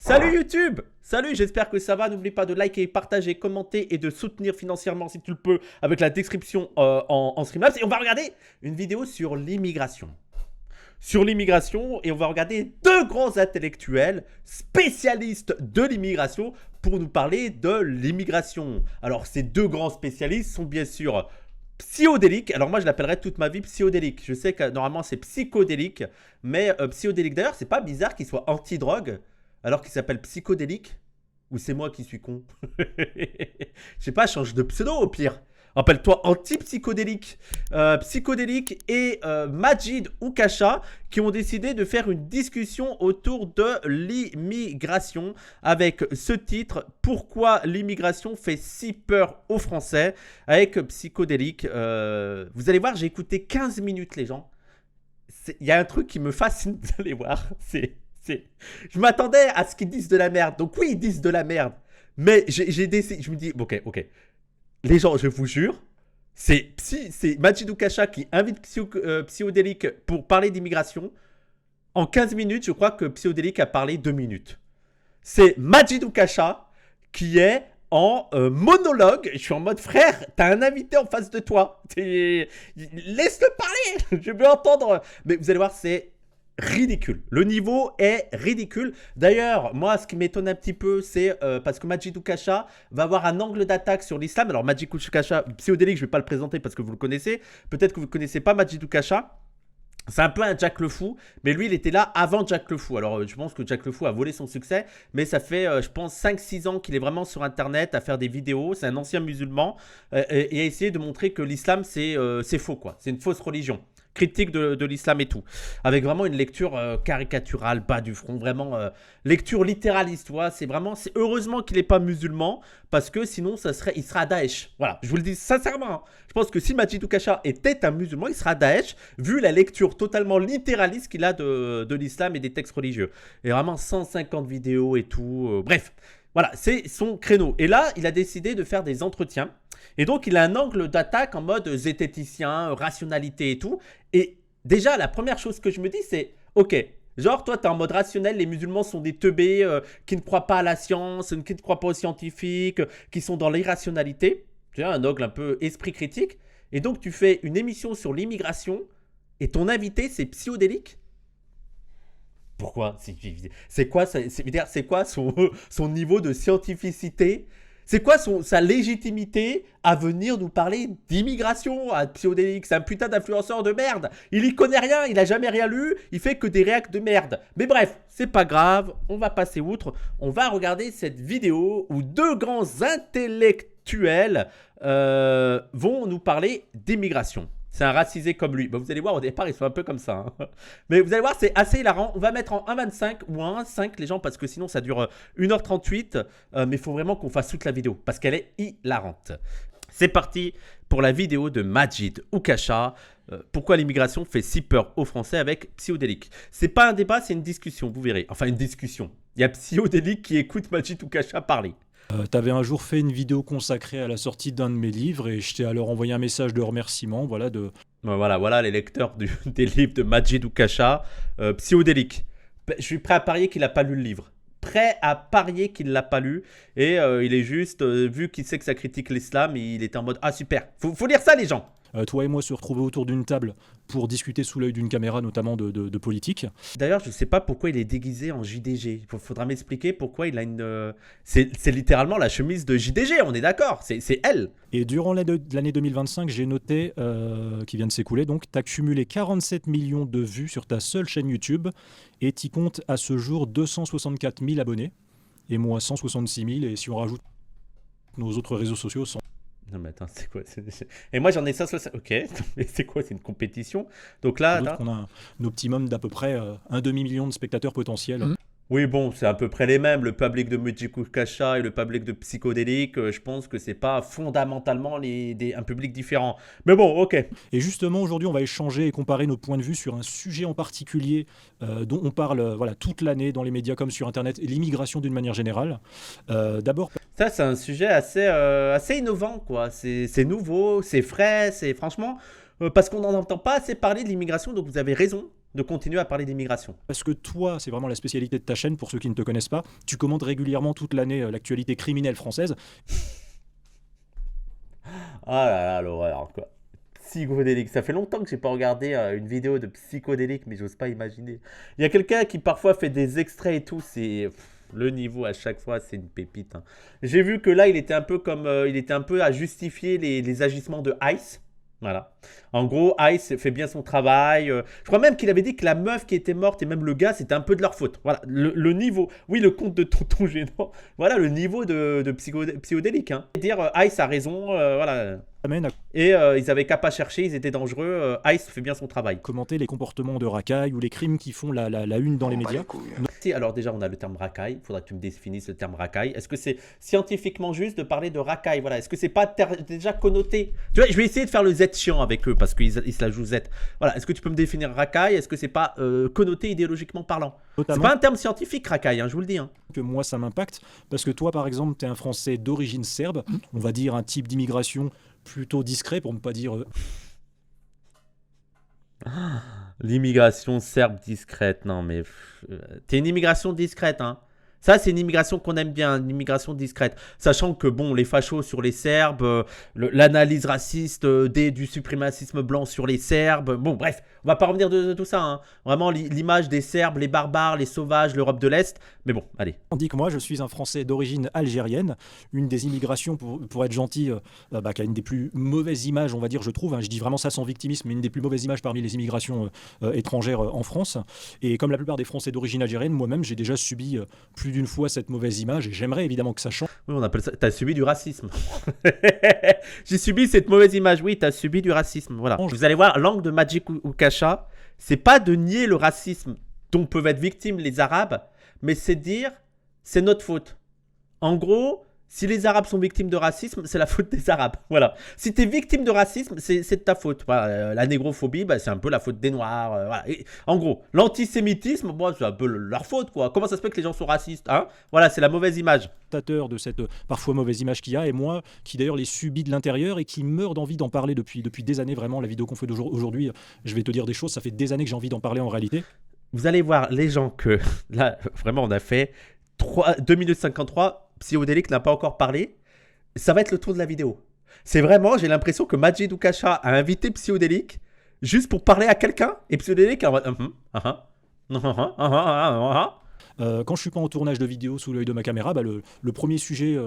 Salut YouTube! Salut, j'espère que ça va. N'oublie pas de liker, partager, commenter et de soutenir financièrement si tu le peux avec la description en Streamlabs. Et on va regarder une vidéo sur l'immigration. Et on va regarder deux grands intellectuels spécialistes de l'immigration pour nous parler de l'immigration. Alors, ces deux grands spécialistes sont bien sûr psychodélique. Alors moi je l'appellerai toute ma vie psychodélique. Je sais que normalement c'est psychodélique, mais psychodélique. D'ailleurs c'est pas bizarre qu'il soit anti-drogue alors qu'il s'appelle psychodélique. Ou c'est moi qui suis con? Je sais pas, change de pseudo au pire. Rappelle-toi anti-psychodélique. Psychodélique et Majid Oukasha qui ont décidé de faire une discussion autour de l'immigration avec ce titre « Pourquoi l'immigration fait si peur aux Français ?» avec psychodélique. Vous allez voir, j'ai écouté 15 minutes les gens. Il y a un truc qui me fascine, vous allez voir. Je m'attendais à ce qu'ils disent de la merde. Donc oui, ils disent de la merde. Mais j'ai décidé, je me dis, ok. Les gens, je vous jure, c'est Majid Oukasha qui invite Psychodélique pour parler d'immigration. En 15 minutes, je crois que Psychodélique a parlé 2 minutes. C'est Majid Oukasha qui est en monologue. Je suis en mode, frère, t'as un invité en face de toi. Laisse-le parler. Je veux entendre. Mais vous allez voir, c'est ridicule. Le niveau est ridicule. D'ailleurs, moi, ce qui m'étonne un petit peu, c'est parce que Majid Oukasha va avoir un angle d'attaque sur l'islam. Alors, Majid Oukasha, psychodélique, je ne vais pas le présenter parce que vous le connaissez. Peut-être que vous ne connaissez pas Majid Oukasha. C'est un peu un Jack le Fou, mais lui, il était là avant Jack le Fou. Alors, je pense que Jack le Fou a volé son succès, mais ça fait, je pense, 5-6 ans qu'il est vraiment sur Internet à faire des vidéos. C'est un ancien musulman et a essayé de montrer que l'islam, c'est faux, quoi. C'est une fausse religion. Critique de l'islam et tout, avec vraiment une lecture caricaturale, bas du front, vraiment lecture littéraliste, tu vois, c'est heureusement qu'il n'est pas musulman, parce que sinon il sera à Daesh, voilà, je vous le dis sincèrement, hein. Je pense que si Majid Oukasha était un musulman, il sera à Daesh, vu la lecture totalement littéraliste qu'il a de l'islam et des textes religieux, et vraiment 150 vidéos et tout, bref, voilà, c'est son créneau, et là, il a décidé de faire des entretiens. Et donc, il a un angle d'attaque en mode zététicien, rationalité et tout. Et déjà, la première chose que je me dis, c'est ok, genre, toi, tu es en mode rationnel, les musulmans sont des teubés qui ne croient pas à la science, qui ne croient pas aux scientifiques, qui sont dans l'irrationalité. Tu as un angle un peu esprit critique. Et donc, tu fais une émission sur l'immigration et ton invité, c'est psychodélique. Pourquoi? C'est quoi son niveau de scientificité? C'est quoi sa légitimité à venir nous parler d'immigration à Psychodélique? C'est un putain d'influenceur de merde. Il y connaît rien, il a jamais rien lu, il fait que des réacts de merde. Mais bref, c'est pas grave, on va passer outre. On va regarder cette vidéo où deux grands intellectuels vont nous parler d'immigration. C'est un racisé comme lui. Bah, vous allez voir, au départ, ils sont un peu comme ça. Hein. Mais vous allez voir, c'est assez hilarant. On va mettre en 1,25 ou en 1,5 les gens, parce que sinon, ça dure 1h38. Mais il faut vraiment qu'on fasse toute la vidéo, parce qu'elle est hilarante. C'est parti pour la vidéo de Majid Oukasha. Pourquoi l'immigration fait si peur aux Français avec Psychodélique. C'est pas un débat, c'est une discussion, vous verrez. Enfin, une discussion. Il y a Psychodélique qui écoute Majid Oukasha parler. T'avais un jour fait une vidéo consacrée à la sortie d'un de mes livres et je t'ai alors envoyé un message de remerciement, Voilà les lecteurs des livres de Majid Oukasha. Psychodélique. Je suis prêt à parier qu'il n'a pas lu le livre. Prêt à parier qu'il ne l'a pas lu. Et il est juste, vu qu'il sait que ça critique l'islam, il est en mode « Ah super, faut lire ça les gens !» Toi et moi se retrouver autour d'une table pour discuter sous l'œil d'une caméra, notamment de politique. D'ailleurs, je ne sais pas pourquoi il est déguisé en JDG. Il faudra m'expliquer pourquoi il a une... C'est littéralement la chemise de JDG, on est d'accord, c'est elle. Et durant l'année 2025, j'ai noté, qui vient de s'écouler, donc tu as cumulé 47 millions de vues sur ta seule chaîne YouTube et tu comptes à ce jour 264 000 abonnés. Et moi 166 000, et si on rajoute nos autres réseaux sociaux, Non mais attends, c'est quoi? Et moi j'en ai 160. Ok, mais c'est quoi? C'est une compétition? Donc là, on a un optimum d'à peu près un demi-million de spectateurs potentiels. Oui, bon, c'est à peu près les mêmes. Le public de Majid Oukasha et le public de Psychodélique, je pense que c'est pas fondamentalement un public différent. Mais bon, ok. Et justement, aujourd'hui, on va échanger et comparer nos points de vue sur un sujet en particulier dont on parle toute l'année dans les médias comme sur Internet, l'immigration d'une manière générale. D'abord... Ça, c'est un sujet assez innovant, quoi. C'est nouveau, c'est frais, c'est franchement... parce qu'on n'en entend pas assez parler de l'immigration, donc vous avez raison. de continuer à parler d'immigration. Parce que toi, c'est vraiment la spécialité de ta chaîne, pour ceux qui ne te connaissent pas. Tu commentes régulièrement toute l'année l'actualité criminelle française. Ah là là, l'horreur, quoi. Psychodélique. Ça fait longtemps que j'ai pas regardé une vidéo de psychodélique, mais j'ose pas imaginer. Il y a quelqu'un qui parfois fait des extraits et tout, c'est le niveau à chaque fois, c'est une pépite, hein. J'ai vu que là, il était un peu comme, il était un peu à justifier les agissements de Ice. Voilà. En gros, Ice fait bien son travail. Je crois même qu'il avait dit que la meuf qui était morte et même le gars, c'était un peu de leur faute. Voilà, le niveau. Oui, le compte de Tonton Gênant. Voilà le niveau de psychodélique, hein. Dire Ice a raison, voilà. Amène à Et ils avaient qu'à pas chercher, ils étaient dangereux. Ice fait bien son travail. commenter les comportements de racailles ou les crimes qui font la une dans les médias. Si, alors déjà, on a le terme racaille. Il faudra que tu me définisses le terme racaille. Est-ce que c'est scientifiquement juste de parler de racaille? Voilà. Est-ce que c'est pas déjà connoté? Tu vois, je vais essayer de faire le Z chiant avec eux parce qu'ils se la jouent Z. Voilà. Est-ce que tu peux me définir racaille? Est-ce que c'est pas connoté idéologiquement parlant? C'est Notamment pas un terme scientifique, racaille, hein, je vous le dis, hein. que moi ça m'impacte, parce que toi par exemple, tu es un Français d'origine serbe, on va dire un type d'immigration plutôt discret, pour ne pas dire L'immigration serbe discrète. Non, mais t'es une immigration discrète, hein. Ça, c'est une immigration qu'on aime bien, une immigration discrète. Sachant que, bon, les fachos sur les Serbes, l'analyse raciste du suprémacisme blanc sur les Serbes. Bon, bref, on va pas revenir de tout ça, hein. Vraiment, l'image des Serbes, les barbares, les sauvages, l'Europe de l'Est. Mais bon, allez. tandis que moi je suis un Français d'origine algérienne, une des immigrations, pour être gentil, qui a une des plus mauvaises images, on va dire, je trouve, hein, je dis vraiment ça sans victimisme, mais une des plus mauvaises images parmi les immigrations étrangères en France. Et comme la plupart des Français d'origine algérienne, moi-même j'ai déjà subi plus d'une fois cette mauvaise image, et j'aimerais évidemment que ça change. Oui, on appelle ça. T'as subi du racisme. J'ai subi cette mauvaise image. Oui, t'as subi du racisme. Voilà. Vous allez voir, l'angle de Magic ou Kasha, c'est pas de nier le racisme dont peuvent être victimes les Arabes, mais c'est dire c'est notre faute. En gros, si les Arabes sont victimes de racisme, c'est la faute des Arabes. Voilà. Si tu es victime de racisme, c'est de ta faute. Voilà. La négrophobie, bah, c'est un peu la faute des Noirs. Voilà. Et, en gros, l'antisémitisme, bon, c'est un peu leur faute, quoi. Comment ça se fait que les gens sont racistes, hein? Voilà, c'est la mauvaise image. De cette parfois mauvaise image qu'il y a, et moi qui d'ailleurs les subis de l'intérieur et qui meurs d'envie d'en parler depuis des années. Vraiment, la vidéo qu'on fait aujourd'hui, je vais te dire des choses, ça fait des années que j'ai envie d'en parler en réalité. Vous allez voir les gens que là, vraiment, on a fait 2 minutes 53. Psychodélique n'a pas encore parlé. Ça va être le tour de la vidéo. C'est vraiment, j'ai l'impression que Majid Oukasha a invité Psychodélique juste pour parler à quelqu'un. Et Psychodélique en mode Quand je suis pas en tournage de vidéo sous l'œil de ma caméra, le premier sujet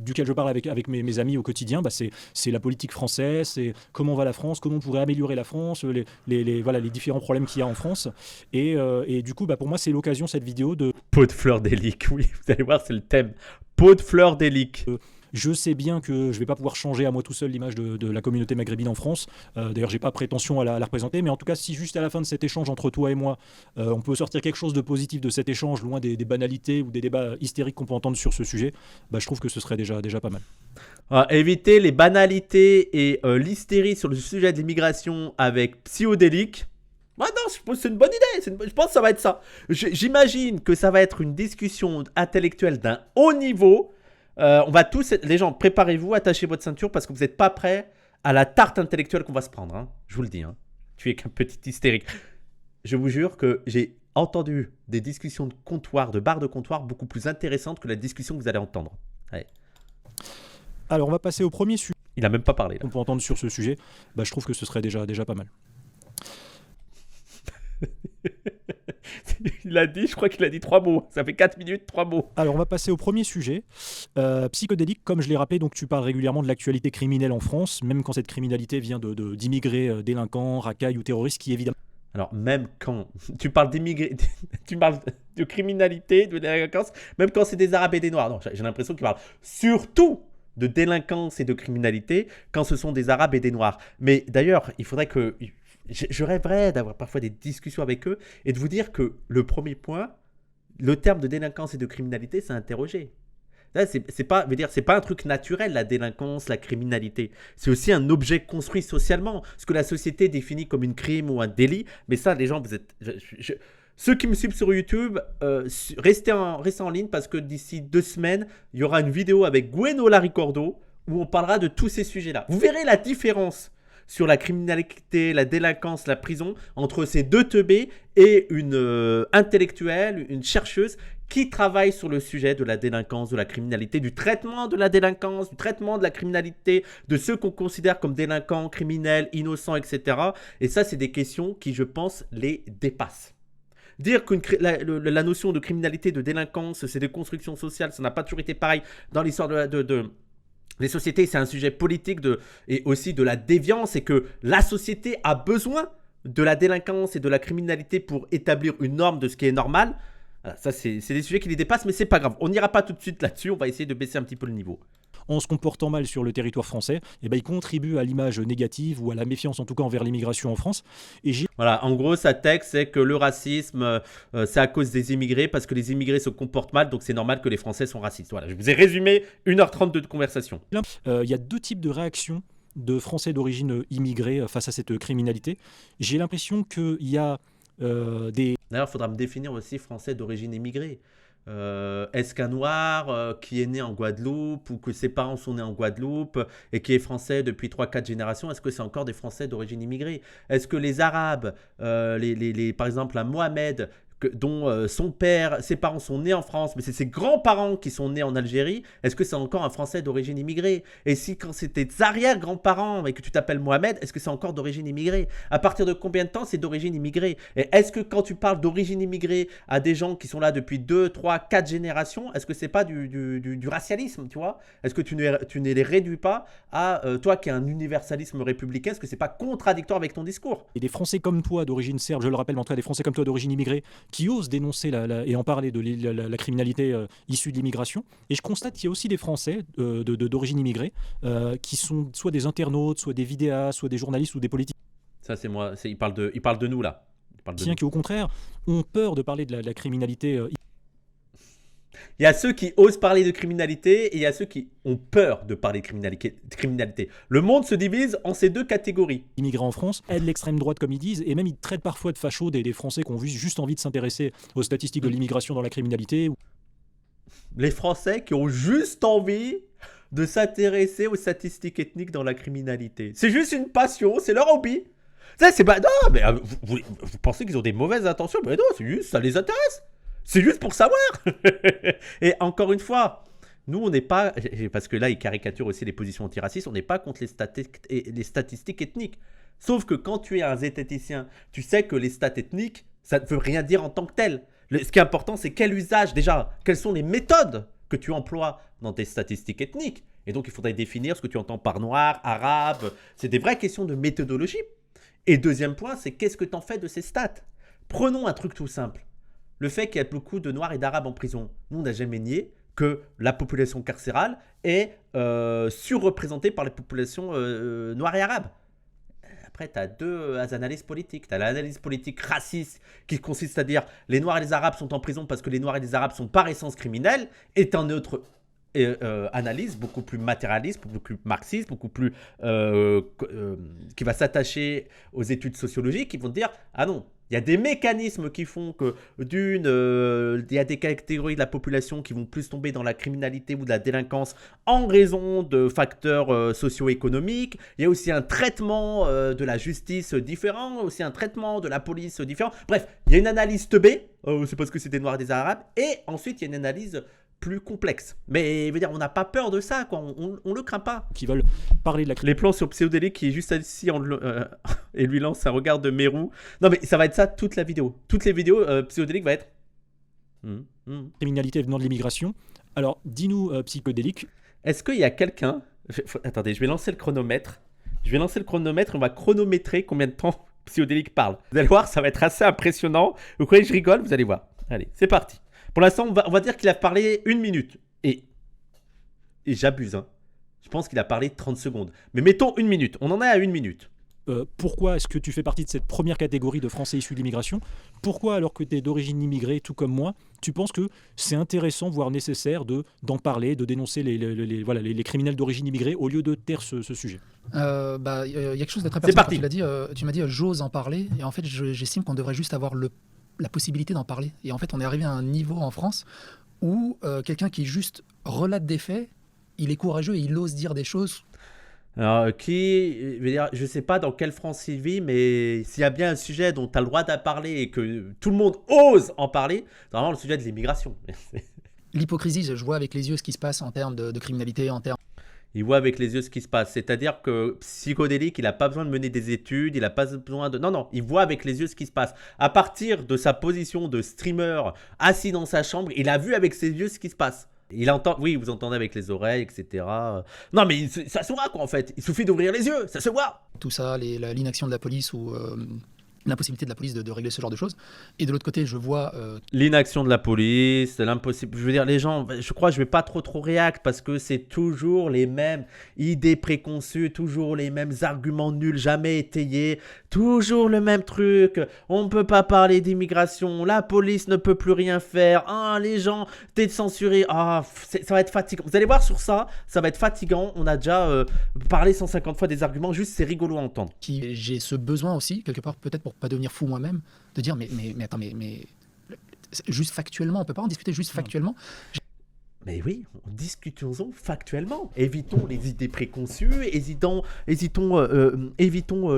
duquel je parle avec mes amis au quotidien, c'est la politique française, c'est comment va la France, comment on pourrait améliorer la France, les différents problèmes qu'il y a en France. Et du coup, pour moi, c'est l'occasion, cette vidéo, de... Pot de fleurs d'élique, oui, vous allez voir, c'est le thème. Pot de fleurs d'élique. Je sais bien que je ne vais pas pouvoir changer à moi tout seul l'image de la communauté maghrébine en France. D'ailleurs, je n'ai pas prétention à la représenter. Mais en tout cas, si juste à la fin de cet échange entre toi et moi, on peut sortir quelque chose de positif de cet échange, loin des banalités ou des débats hystériques qu'on peut entendre sur ce sujet, je trouve que ce serait déjà pas mal. Éviter les banalités et l'hystérie sur le sujet de l'immigration avec Psychodélique. Ah non, je pense que c'est une bonne idée. Je pense que ça va être ça. J'imagine que ça va être une discussion intellectuelle d'un haut niveau. On va tous, les gens, préparez-vous, attachez votre ceinture parce que vous n'êtes pas prêts à la tarte intellectuelle qu'on va se prendre, hein. Je vous le dis, hein. Tu es qu'un petit hystérique. Je vous jure que j'ai entendu des discussions de comptoir, de bar de comptoir beaucoup plus intéressantes que la discussion que vous allez entendre. Allez. Alors, on va passer au premier sujet. Il n'a même pas parlé là. On peut entendre sur ce sujet. Je trouve que ce serait déjà pas mal. Je crois qu'il a dit 3 mots. Ça fait 4 minutes, 3 mots. Alors, on va passer au premier sujet. Psychodélique, comme je l'ai rappelé, donc tu parles régulièrement de l'actualité criminelle en France, même quand cette criminalité vient d'immigrés délinquants, racailles ou terroristes, qui évidemment... Alors, même quand tu parles d'immigrés, tu parles de criminalité, de délinquance, même quand c'est des Arabes et des Noirs. Non, j'ai l'impression qu'il parle surtout de délinquance et de criminalité quand ce sont des Arabes et des Noirs. Mais d'ailleurs, il faudrait que... Je rêverais d'avoir parfois des discussions avec eux et de vous dire que le premier point, le terme de délinquance et de criminalité, c'est interrogé. Là, c'est pas un truc naturel, la délinquance, la criminalité. C'est aussi un objet construit socialement. Ce que la société définit comme une crime ou un délit. Mais ça, les gens, vous êtes... Ceux qui me suivent sur YouTube, restez en ligne parce que d'ici 2 semaines, il y aura une vidéo avec Gwenola Ricordo où on parlera de tous ces sujets-là. Vous verrez la différence sur la criminalité, la délinquance, la prison, entre ces deux teubés et une intellectuelle, une chercheuse qui travaille sur le sujet de la délinquance, de la criminalité, du traitement de la délinquance, du traitement de la criminalité, de ceux qu'on considère comme délinquants, criminels, innocents, etc. Et ça, c'est des questions qui, je pense, les dépassent. Dire que la notion de criminalité, de délinquance, c'est des constructions sociales, ça n'a pas toujours été pareil dans l'histoire les sociétés, c'est un sujet politique et aussi de la déviance, et que la société a besoin de la délinquance et de la criminalité pour établir une norme de ce qui est normal. Voilà, ça, c'est des sujets qui les dépassent, mais c'est pas grave. On n'ira pas tout de suite là-dessus, on va essayer de baisser un petit peu le niveau. En se comportant mal sur le territoire français, eh ben, il contribue à l'image négative ou à la méfiance en tout cas envers l'immigration en France. Voilà, en gros, sa texte, c'est que le racisme, c'est à cause des immigrés, parce que les immigrés se comportent mal, donc c'est normal que les Français sont racistes. Voilà, je vous ai résumé 1h32 de conversation. Il y a deux types de réactions de Français d'origine immigrée face à cette criminalité. J'ai l'impression qu'il y a des... D'ailleurs, il faudra me définir aussi Français d'origine immigrée. Est-ce qu'un noir qui est né en Guadeloupe, ou que ses parents sont nés en Guadeloupe et qui est français depuis 3-4 générations, est-ce que c'est encore des Français d'origine immigrée? Est-ce que les Arabes, par exemple un Mohamed, dont ses parents sont nés en France, mais c'est ses grands-parents qui sont nés en Algérie, est-ce que c'est encore un Français d'origine immigrée? Et si quand c'est tes arrière-grands-parents et que tu t'appelles Mohamed, est-ce que c'est encore d'origine immigrée? À partir de combien de temps c'est d'origine immigrée? Et est-ce que quand tu parles d'origine immigrée à des gens qui sont là depuis 2, 3, 4 générations, est-ce que c'est pas du racialisme, tu vois? Est-ce que tu ne les réduis pas à toi qui es un universalisme républicain? Est-ce que c'est pas contradictoire avec ton discours? Et des Français comme toi d'origine serbe, je le rappelle, mais en tout cas des Français comme toi d'origine immigrée, qui osent dénoncer et en parler de la criminalité issue de l'immigration. Et je constate qu'il y a aussi des Français d'origine immigrée qui sont soit des internautes, soit des vidéastes, soit des journalistes ou des politiciens. Ça, c'est moi. Il parle de nous, là. Qui, au contraire, ont peur de parler de la criminalité. Il y a ceux qui osent parler de criminalité et il y a ceux qui ont peur de parler de criminalité. Le monde se divise en ces deux catégories. Immigrés en France aident l'extrême droite, comme ils disent, et même ils traitent parfois de fachos des Français qui ont juste envie de s'intéresser aux statistiques de l'immigration dans la criminalité. Les Français qui ont juste envie de s'intéresser aux statistiques ethniques dans la criminalité. C'est juste une passion, c'est leur hobby. Ça, c'est pas... Non, mais vous pensez qu'ils ont des mauvaises intentions? Mais non, c'est juste, ça les intéresse. C'est juste pour savoir. Et encore une fois, nous, on n'est pas... Parce que là, ils caricaturent aussi les positions antiracistes. On n'est pas contre les statistiques ethniques. Sauf que quand tu es un zététicien, tu sais que les stats ethniques, ça ne veut rien dire en tant que tel. Ce qui est important, c'est quel usage, déjà, quelles sont les méthodes que tu emploies dans tes statistiques ethniques. Et donc, il faudrait définir ce que tu entends par noir, arabe. C'est des vraies questions de méthodologie. Et deuxième point, c'est qu'est-ce que tu en fais de ces stats? Prenons un truc tout simple. Le fait qu'il y ait beaucoup de Noirs et d'Arabes en prison. Nous, on n'a jamais nié que la population carcérale est surreprésentée par les populations noires et arabes. Après, tu as deux analyses politiques. Tu as l'analyse politique raciste qui consiste à dire les Noirs et les Arabes sont en prison parce que les Noirs et les Arabes sont par essence criminels. Et tu as une autre analyse beaucoup plus matérialiste, beaucoup plus marxiste, beaucoup plus qui va s'attacher aux études sociologiques, qui vont te dire ah non, il y a des mécanismes qui font que il y a des catégories de la population qui vont plus tomber dans la criminalité ou de la délinquance en raison de facteurs socio-économiques. Il y a aussi un traitement de la justice différent, aussi un traitement de la police différent. Bref, il y a une analyse teubée, c'est parce que c'est des Noirs et des Arabes, et ensuite il y a une analyse plus complexe. Mais je veux dire, on n'a pas peur de ça, quoi. On le craint pas. Qui veulent parler de la les plans sur Pseudélique qui est juste ici et lui lance un regard de mérou. Non mais ça va être ça toute la vidéo. Toutes les vidéos, Pseudélique va être... criminalité venant de l'immigration. Alors, dis-nous, Psychodélique. Est-ce qu'il y a quelqu'un... Attendez, je vais lancer le chronomètre. On va chronométrer combien de temps Pseudélique parle. Vous allez voir, ça va être assez impressionnant. Vous croyez que je rigole? Vous allez voir. Allez, c'est parti. Pour l'instant, on va dire qu'il a parlé 1 minute. Et j'abuse, hein. Je pense qu'il a parlé 30 secondes. Mais mettons 1 minute. On en est à 1 minute. Pourquoi est-ce que tu fais partie de cette première catégorie de Français issus de l'immigration? Pourquoi, alors que tu es d'origine immigrée, tout comme moi, tu penses que c'est intéressant, voire nécessaire, d'en parler, de dénoncer les criminels d'origine immigrée, au lieu de taire ce sujet? Y a quelque chose de très pertinent. Tu m'as dit j'ose en parler. Et en fait, j'estime qu'on devrait juste avoir la possibilité d'en parler. Et en fait, on est arrivé à un niveau en France où quelqu'un qui juste relate des faits, il est courageux et il ose dire des choses Alors, je veux dire, je sais pas dans quelle France il vit, mais s'il y a bien un sujet dont tu as le droit d'en parler et que tout le monde ose en parler, c'est vraiment le sujet de l'immigration. L'hypocrisie, je vois avec les yeux ce qui se passe en termes de criminalité, en termes Il voit avec les yeux ce qui se passe. C'est-à-dire que psychodélique, il n'a pas besoin de mener des études, il n'a pas besoin de... Non, non, il voit avec les yeux ce qui se passe. À partir de sa position de streamer assis dans sa chambre, il a vu avec ses yeux ce qui se passe. Il entend, oui, vous entendez avec les oreilles, etc. Non, mais ça se voit, quoi, en fait. Il suffit d'ouvrir les yeux, ça se voit. tout ça, l'inaction de la police ou l'impossibilité de la police de régler ce genre de choses. Et de l'autre côté, je vois L'inaction de la police, l'impossible. Je veux dire, les gens, je crois que je vais pas trop réact parce que c'est toujours les mêmes idées préconçues, toujours les mêmes arguments nuls, jamais étayés, toujours le même truc. On ne peut pas parler d'immigration, la police ne peut plus rien faire. Ah, les gens, t'es censuré. Ah, ça va être fatigant. Vous allez voir sur ça, ça va être fatigant. On a déjà parlé 150 fois des arguments, juste c'est rigolo à entendre. j'ai ce besoin aussi, quelque part, peut-être pour pas devenir fou moi-même, de dire mais attends, mais juste factuellement, on peut pas en discuter juste factuellement. Mais oui, discutons-en factuellement. Évitons les idées préconçues, évitons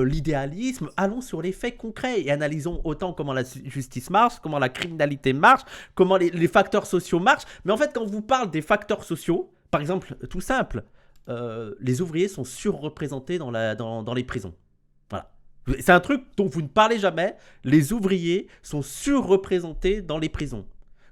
l'idéalisme. Allons sur les faits concrets et analysons autant comment la justice marche, comment la criminalité marche, comment les facteurs sociaux marchent. Mais en fait, quand on vous parle des facteurs sociaux, par exemple, tout simple, les ouvriers sont surreprésentés dans les prisons. Voilà. C'est un truc dont vous ne parlez jamais. Les ouvriers sont surreprésentés dans les prisons.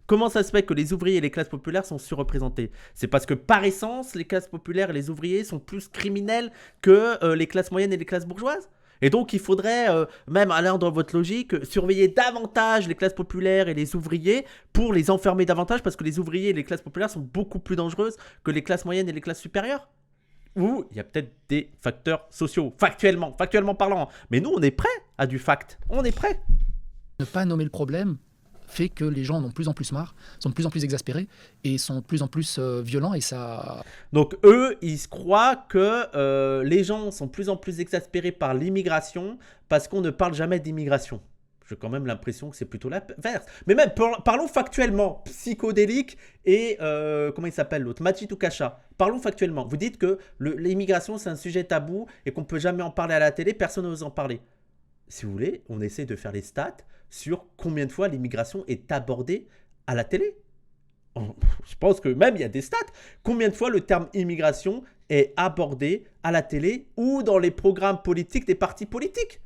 Comment ça se fait que les ouvriers et les classes populaires sont surreprésentés? C'est parce que par essence, les classes populaires et les ouvriers sont plus criminels que les classes moyennes et les classes bourgeoises. Et donc il faudrait, même allant dans votre logique, surveiller davantage les classes populaires et les ouvriers pour les enfermer davantage parce que les ouvriers et les classes populaires sont beaucoup plus dangereuses que les classes moyennes et les classes supérieures. Ou il y a peut-être des facteurs sociaux, factuellement parlant. Mais nous, on est prêts à du fact. On est prêts. Ne pas nommer le problème fait que les gens en ont de plus en plus marre, sont de plus en plus exaspérés et sont de plus en plus violents et ça... Donc eux, ils se croient que les gens sont de plus en plus exaspérés par l'immigration parce qu'on ne parle jamais d'immigration. J'ai quand même l'impression que c'est plutôt l'inverse. Mais même, parlons factuellement. Psychodélique et, comment il s'appelle l'autre, Machitou Kacha. Parlons factuellement. Vous dites que l'immigration, c'est un sujet tabou et qu'on ne peut jamais en parler à la télé, personne n'ose en parler. Si vous voulez, on essaie de faire les stats sur combien de fois l'immigration est abordée à la télé. Je pense que même il y a des stats. Combien de fois le terme immigration est abordé à la télé ou dans les programmes politiques des partis politiques?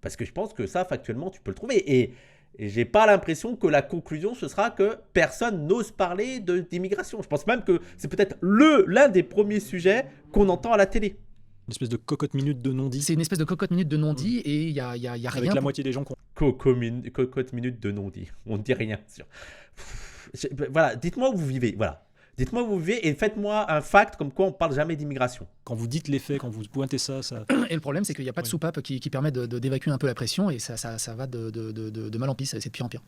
Parce que je pense que ça, factuellement, tu peux le trouver. Et j'ai pas l'impression que la conclusion, ce sera que personne n'ose parler d'immigration. Je pense même que c'est peut-être l'un des premiers sujets qu'on entend à la télé. Une espèce de cocotte-minute de non-dit. C'est une espèce de cocotte-minute de non-dit et il y a rien... Avec la moitié des gens qui ont... Cocotte-minute de non-dit. On ne dit rien. Voilà, dites-moi où vous vivez. Voilà. Dites-moi où vous vivez et faites-moi un fact comme quoi on ne parle jamais d'immigration. Quand vous dites les faits, quand vous pointez ça... Et le problème, c'est qu'il n'y a pas de soupape qui permet d'évacuer un peu la pression et ça va de mal en pis, c'est de pire en pire.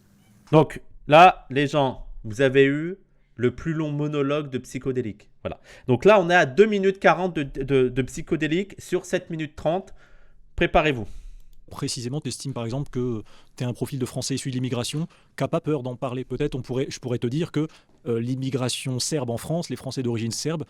Donc là, les gens, vous avez eu le plus long monologue de psychodélique. Voilà. Donc là, on est à 2 minutes 40 de psychodélique sur 7 minutes 30. Préparez-vous. Précisément, tu estimes par exemple que tu es un profil de Français issu de l'immigration qui n'a pas peur d'en parler. Peut-être je pourrais te dire que l'immigration serbe en France, les Français d'origine serbe,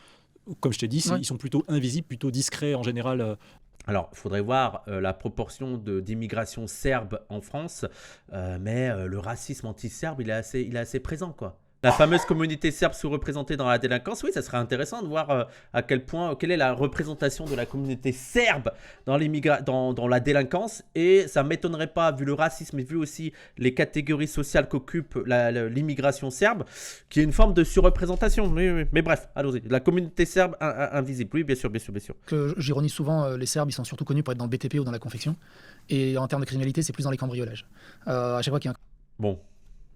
comme je t'ai dit, ils sont plutôt invisibles, plutôt discrets en général. Alors, il faudrait voir la proportion d'immigration serbe en France, mais le racisme anti-serbe, il est assez présent, quoi. La fameuse communauté serbe sous-représentée dans la délinquance, oui, ça serait intéressant de voir à quel point, quelle est la représentation de la communauté serbe dans la délinquance. Et ça ne m'étonnerait pas, vu le racisme et vu aussi les catégories sociales qu'occupe l'immigration serbe, qu'il y ait une forme de surreprésentation. Mais bref, allons-y. La communauté serbe invisible, oui, bien sûr. J'ironise souvent, les Serbes, ils sont surtout connus pour être dans le BTP ou dans la confection. Et en termes de criminalité, c'est plus dans les cambriolages. À chaque fois qu'il y a Bon.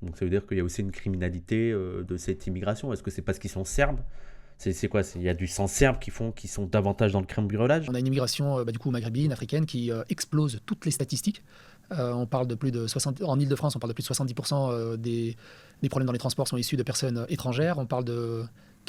Donc ça veut dire qu'il y a aussi une criminalité de cette immigration. Est-ce que c'est parce qu'ils sont serbes? C'est quoi? Il y a du sang serbe qui sont davantage dans le cambriolage? On a une immigration du coup maghrébine, africaine, qui explose toutes les statistiques. On parle de plus de 60... En Ile-de-France, on parle de plus de 70% des problèmes dans les transports sont issus de personnes étrangères. On parle de...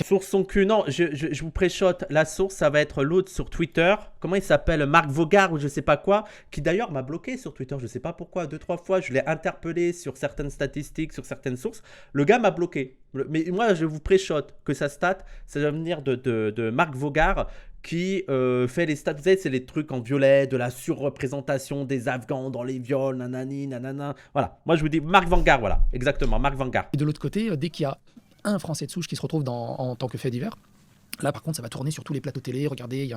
Source son cul, non, je vous préchote. La source, ça va être l'autre sur Twitter. Comment il s'appelle? Marc Vaugard ou je sais pas quoi. Qui d'ailleurs m'a bloqué sur Twitter. Je sais pas pourquoi. 2-3 fois, je l'ai interpellé sur certaines statistiques, sur certaines sources. Le gars m'a bloqué. Mais moi, je vous préchote que sa stat, ça va venir de Marc Vaugard, qui fait les stats. Vous savez, c'est les trucs en violet, de la surreprésentation des Afghans dans les viols, nanani, nanana. Voilà, moi je vous dis Marc Vanguard, voilà, exactement, Marc Vanguard. Et de l'autre côté, dès qu'il y a un Français de souche qui se retrouve en tant que fait divers, là par contre ça va tourner sur tous les plateaux télé. Regardez, il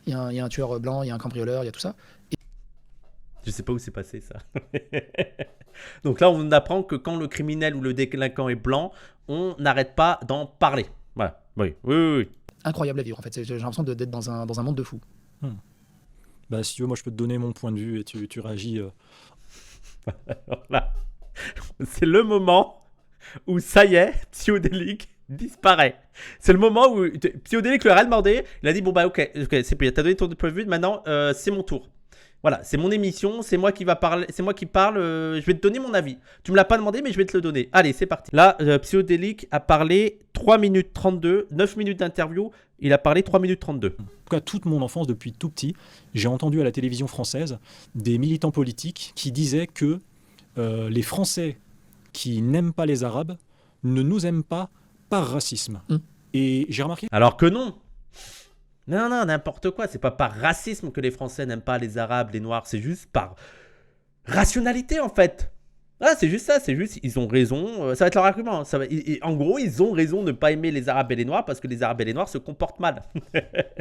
y a un tueur blanc, il y a un cambrioleur, il y a tout ça. Je sais pas où c'est passé ça. Donc là, on apprend que quand le criminel ou le délinquant est blanc, on n'arrête pas d'en parler. Voilà, oui. Incroyable à vivre en fait. J'ai l'impression d'être dans un monde de fous. Bah, si tu veux, moi je peux te donner mon point de vue et tu réagis. Alors là, c'est le moment où ça y est, Psyodélique disparaît. C'est le moment où Psyodélique lui a rien demandé. Il a dit bon bah ok, c'est bien, t'as donné ton point de vue, maintenant c'est mon tour. Voilà, c'est mon émission, c'est moi qui parle, je vais te donner mon avis. Tu me l'as pas demandé, mais je vais te le donner. Allez, c'est parti. Là, Psyodélique a parlé 3 minutes 32, 9 minutes d'interview, il a parlé 3 minutes 32. En tout cas, toute mon enfance, depuis tout petit, j'ai entendu à la télévision française des militants politiques qui disaient que les Français qui n'aiment pas les Arabes ne nous aiment pas par racisme. Et j'ai remarqué... Alors que non. Non, n'importe quoi. C'est pas par racisme que les Français n'aiment pas les Arabes, les Noirs. C'est juste par rationalité, en fait. Ah, c'est juste ça. C'est juste, ils ont raison. Ça va être leur argument. En gros, ils ont raison de ne pas aimer les Arabes et les Noirs parce que les Arabes et les Noirs se comportent mal.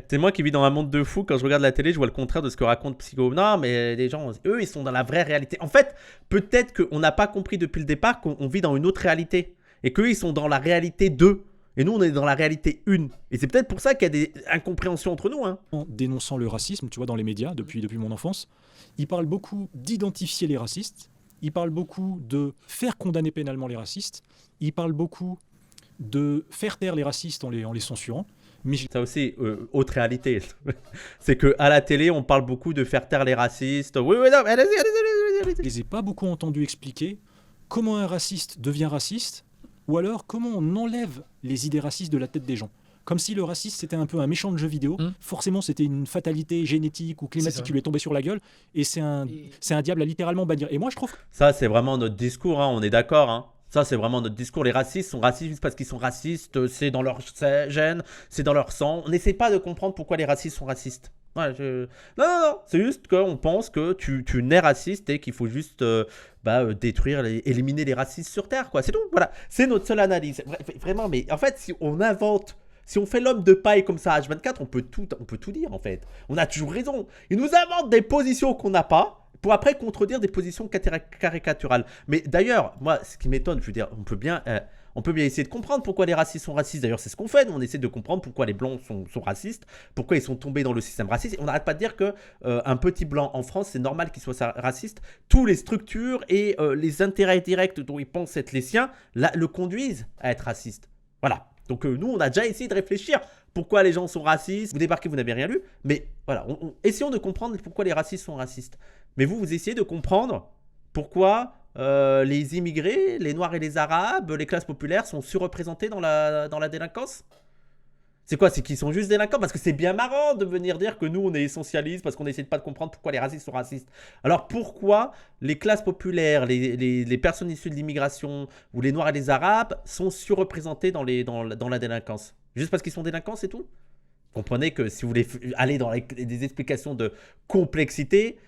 C'est moi qui vis dans un monde de fous. Quand je regarde la télé, je vois le contraire de ce que raconte Psycho. Non, mais les gens, eux, ils sont dans la vraie réalité. En fait, peut-être qu'on n'a pas compris depuis le départ qu'on vit dans une autre réalité. Et qu'eux, ils sont dans la réalité 2. Et nous, on est dans la réalité 1. Et c'est peut-être pour ça qu'il y a des incompréhensions entre nous. En dénonçant le racisme, tu vois, dans les médias, depuis mon enfance, ils parlent beaucoup d'identifier les racistes, ils parlent beaucoup de faire condamner pénalement les racistes, ils parlent beaucoup de faire taire les racistes en les censurant. Mais ça aussi, autre réalité. C'est qu'à la télé, on parle beaucoup de faire taire les racistes. Oui, non, allez-y. Je les ai pas beaucoup entendus expliquer comment un raciste devient raciste, ou alors comment on enlève les idées racistes de la tête des gens. Comme si le racisme c'était un peu un méchant de jeu vidéo, forcément c'était une fatalité génétique ou climatique qui lui est tombée sur la gueule, et c'est un diable à littéralement bannir. Et moi je trouve... Ça c'est vraiment notre discours, on est d'accord. Ça c'est vraiment notre discours. Les racistes sont racistes juste parce qu'ils sont racistes, c'est dans leur gène, c'est dans leur sang. On n'essaie pas de comprendre pourquoi les racistes sont racistes. Ouais, non, c'est juste qu'on pense que tu nais raciste et qu'il faut juste détruire, éliminer les racistes sur Terre, quoi. C'est tout, voilà. C'est notre seule analyse. Vraiment, mais en fait, si on fait l'homme de paille comme ça, H24, on peut tout dire, en fait. On a toujours raison. Ils nous inventent des positions qu'on n'a pas pour après contredire des positions caricaturales. Mais d'ailleurs, moi, ce qui m'étonne, je veux dire, on peut bien essayer de comprendre pourquoi les racistes sont racistes. D'ailleurs, c'est ce qu'on fait. Nous, on essaie de comprendre pourquoi les blancs sont racistes, pourquoi ils sont tombés dans le système raciste. Et on n'arrête pas de dire qu'un petit blanc en France, c'est normal qu'il soit raciste. Tous les structures et les intérêts directs dont ils pensent être les siens le conduisent à être raciste. Voilà. Donc nous, on a déjà essayé de réfléchir pourquoi les gens sont racistes. Vous débarquez, vous n'avez rien lu. Mais voilà, essayons de comprendre pourquoi les racistes sont racistes. Mais vous essayez de comprendre pourquoi... les immigrés, les Noirs et les Arabes, les classes populaires sont surreprésentés dans la délinquance. C'est quoi? C'est qu'ils sont juste délinquants? Parce que c'est bien marrant de venir dire que nous on est essentialistes parce qu'on essaie de pas de comprendre pourquoi les racistes sont racistes. Alors pourquoi les classes populaires, les personnes issues de l'immigration ou les Noirs et les Arabes sont surreprésentés dans la délinquance? Juste parce qu'ils sont délinquants, c'est tout? Comprenez que si vous voulez aller dans des explications de complexité,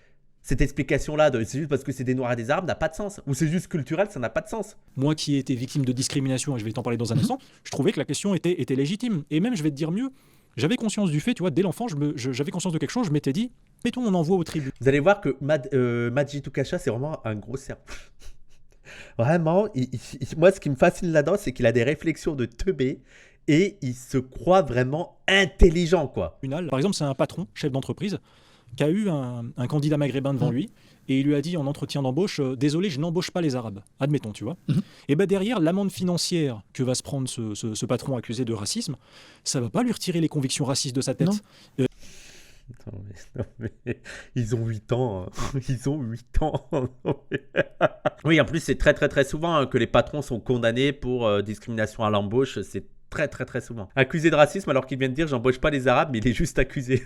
cette explication-là, c'est juste parce que c'est des Noirs et des Arabes, n'a pas de sens. Ou c'est juste culturel, ça n'a pas de sens. Moi qui ai été victime de discrimination, et je vais t'en parler dans un instant, je trouvais que la question était légitime. Et même, je vais te dire mieux, j'avais conscience du fait, tu vois, dès l'enfant, j'avais conscience de quelque chose, je m'étais dit, mettons, on envoie au tribunal. Vous allez voir que Madji Toukasha, c'est vraiment un gros cerveau. Vraiment, moi, ce qui me fascine là-dedans, c'est qu'il a des réflexions de teubé et il se croit vraiment intelligent, quoi. Par exemple, c'est un patron, chef d'entreprise, qui a eu un candidat maghrébin devant lui, et il lui a dit en entretien d'embauche, désolé, je n'embauche pas les Arabes. Admettons, tu vois. Et bien derrière, l'amende financière que va se prendre ce patron accusé de racisme, ça va pas lui retirer les convictions racistes de sa tête. Non, mais ils ont 8 ans. Ils ont 8 ans. Oui, en plus, c'est très, très, très souvent que les patrons sont condamnés pour discrimination à l'embauche. C'est très, très, très souvent. Accusé de racisme alors qu'il vient de dire j'embauche pas les Arabes, mais il est juste accusé.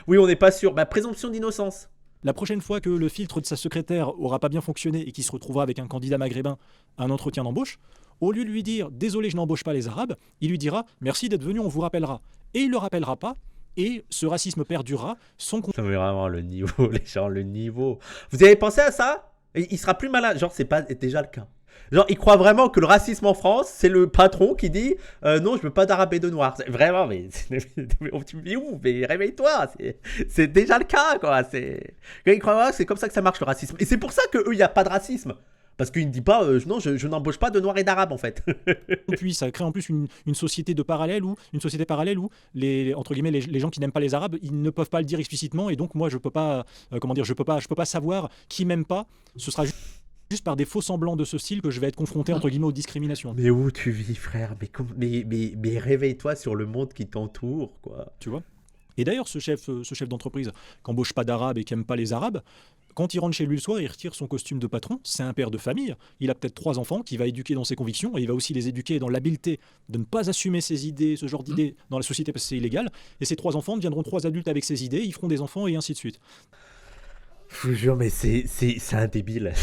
Oui, on n'est pas sûr. Présomption d'innocence. La prochaine fois que le filtre de sa secrétaire aura pas bien fonctionné et qu'il se retrouvera avec un candidat maghrébin à un entretien d'embauche, au lieu de lui dire désolé, je n'embauche pas les Arabes, il lui dira merci d'être venu, on vous rappellera. Et il le rappellera pas. et ce racisme perdurera sans qu'on... Ça met vraiment le niveau, les gens, le niveau. Vous avez pensé à ça? Il sera plus malin. Genre, c'est pas déjà le cas. Genre, il croit vraiment que le racisme en France, c'est le patron qui dit non, je veux pas d'arabe et de noir. Vraiment, mais tu me dis où? Mais réveille-toi. C'est déjà le cas, quoi. Il croit vraiment que c'est comme ça que ça marche le racisme. Et c'est pour ça qu'eux, il n'y a pas de racisme. Parce qu'il ne dit pas non, je n'embauche pas de noirs et d'arabes en fait. Puis ça crée en plus une société parallèle où entre guillemets les gens qui n'aiment pas les Arabes, ils ne peuvent pas le dire explicitement, et donc moi je peux pas je peux pas savoir qui m'aime pas. Ce sera juste par des faux semblants de ce style que je vais être confronté entre guillemets aux discriminations. Mais où tu vis, frère? Mais réveille-toi sur le monde qui t'entoure, quoi. Tu vois. Et d'ailleurs, ce chef d'entreprise qui n'embauche pas d'Arabes et qui n'aime pas les Arabes, quand il rentre chez lui le soir, il retire son costume de patron. C'est un père de famille. Il a peut-être 3 enfants qu'il va éduquer dans ses convictions, et il va aussi les éduquer dans l'habileté de ne pas assumer ses idées, ce genre d'idées dans la société parce que c'est illégal. Et ces 3 enfants deviendront 3 adultes avec ces idées, ils feront des enfants et ainsi de suite. Je vous jure, mais c'est un débile.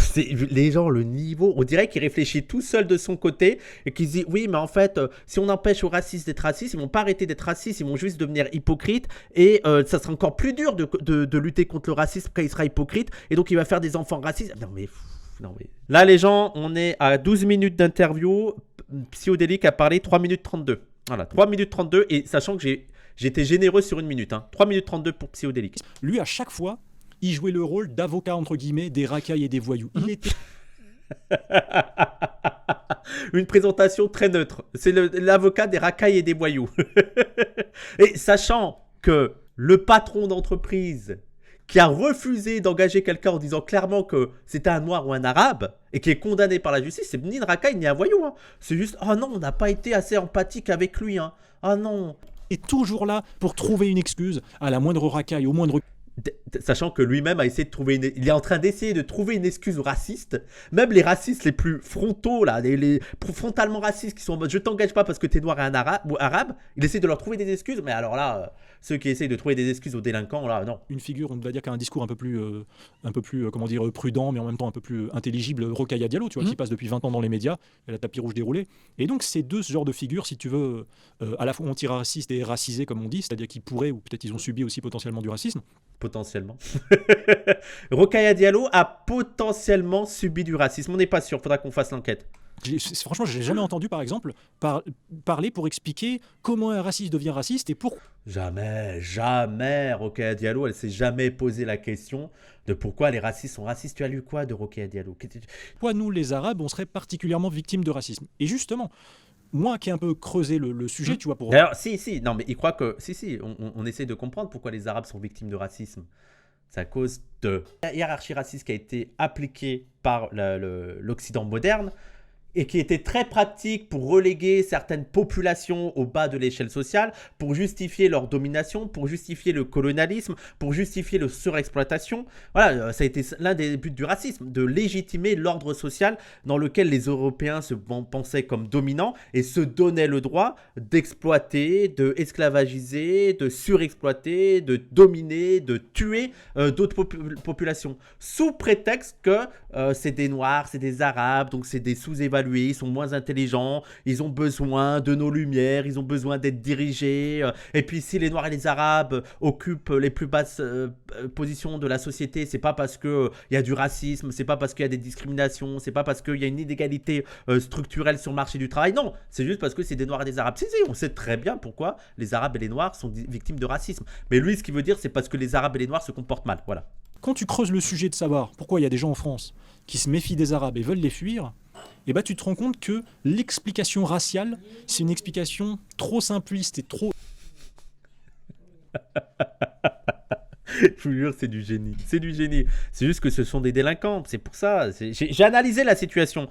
Les gens, le niveau, on dirait qu'il réfléchit tout seul de son côté et qu'il se dit oui, mais en fait, si on empêche aux racistes d'être racistes, ils vont pas arrêter d'être racistes, ils vont juste devenir hypocrites, et ça sera encore plus dur de lutter contre le racisme quand il sera hypocrite, et donc il va faire des enfants racistes. Non mais là, les gens, on est à 12 minutes d'interview. Psyodélique a parlé 3 minutes 32. Voilà, 3 minutes 32, et sachant que j'étais généreux sur 1 minute. 3 minutes 32 pour Psyodélique. Lui, à chaque fois, il jouait le rôle d'avocat, entre guillemets, des racailles et des voyous. Il était... Une présentation très neutre. C'est l'avocat des racailles et des voyous. Et sachant que le patron d'entreprise qui a refusé d'engager quelqu'un en disant clairement que c'était un noir ou un arabe et qui est condamné par la justice, c'est ni une racaille ni un voyou. C'est juste, oh non, on n'a pas été assez empathique avec lui. Ah non. Et toujours là pour trouver une excuse à la moindre racaille, au moindre... Sachant que lui-même a essayé de trouver il est en train d'essayer de trouver une excuse aux racistes, même les racistes les plus frontaux là, les frontalement racistes qui sont en mode je t'engage pas parce que t'es noir et un arabe, il essaie de leur trouver des excuses, mais alors là, ceux qui essayent de trouver des excuses aux délinquants, là, non. Une figure, on va dire, qui a un discours un peu plus comment dire, prudent, mais en même temps un peu plus intelligible, Rokhaya Diallo, tu vois, qui passe depuis 20 ans dans les médias, elle a le tapis rouge déroulé. Et donc, ces deux genres de figures, si tu veux, à la fois anti-racistes et racisés, comme on dit, c'est-à-dire qu'ils pourraient, ou peut-être ils ont subi aussi potentiellement du racisme. Potentiellement. Rokhaya Diallo a potentiellement subi du racisme. On n'est pas sûr, faudra qu'on fasse l'enquête. Franchement, je n'ai jamais entendu, par exemple, parler pour expliquer comment un raciste devient raciste et pourquoi. Jamais Rokhaya Diallo, elle s'est jamais posé la question de pourquoi les racistes sont racistes. Tu as lu quoi de Rokhaya Diallo? Pourquoi nous, les Arabes, on serait particulièrement victimes de racisme? Et justement, moi qui ai un peu creusé le sujet, tu vois, pour... D'ailleurs, non, mais il croit que... on essaie de comprendre pourquoi les Arabes sont victimes de racisme. C'est à cause de la hiérarchie raciste qui a été appliquée par l'Occident moderne et qui était très pratique pour reléguer certaines populations au bas de l'échelle sociale, pour justifier leur domination, pour justifier le colonialisme, pour justifier la surexploitation. Voilà, ça a été l'un des buts du racisme, de légitimer l'ordre social dans lequel les Européens se pensaient comme dominants et se donnaient le droit d'exploiter, d'esclavagiser, de surexploiter, de dominer, de tuer d'autres populations, sous prétexte que c'est des Noirs, c'est des Arabes, donc c'est des sous-évalués, ils sont moins intelligents, ils ont besoin de nos lumières, ils ont besoin d'être dirigés. Et puis si les Noirs et les Arabes occupent les plus basses positions de la société, c'est pas parce qu'il y a du racisme, c'est pas parce qu'il y a des discriminations, c'est pas parce qu'il y a une inégalité structurelle sur le marché du travail. Non, c'est juste parce que c'est des Noirs et des Arabes. Si, on sait très bien pourquoi les Arabes et les Noirs sont victimes de racisme. Mais lui, ce qu'il veut dire, c'est parce que les Arabes et les Noirs se comportent mal. Voilà. Quand tu creuses le sujet de savoir pourquoi il y a des gens en France qui se méfient des Arabes et veulent les fuir, et bah tu te rends compte que l'explication raciale, c'est une explication trop simpliste et trop... Je vous jure, c'est du génie. C'est du génie. C'est juste que ce sont des délinquants. C'est pour ça. J'ai analysé la situation.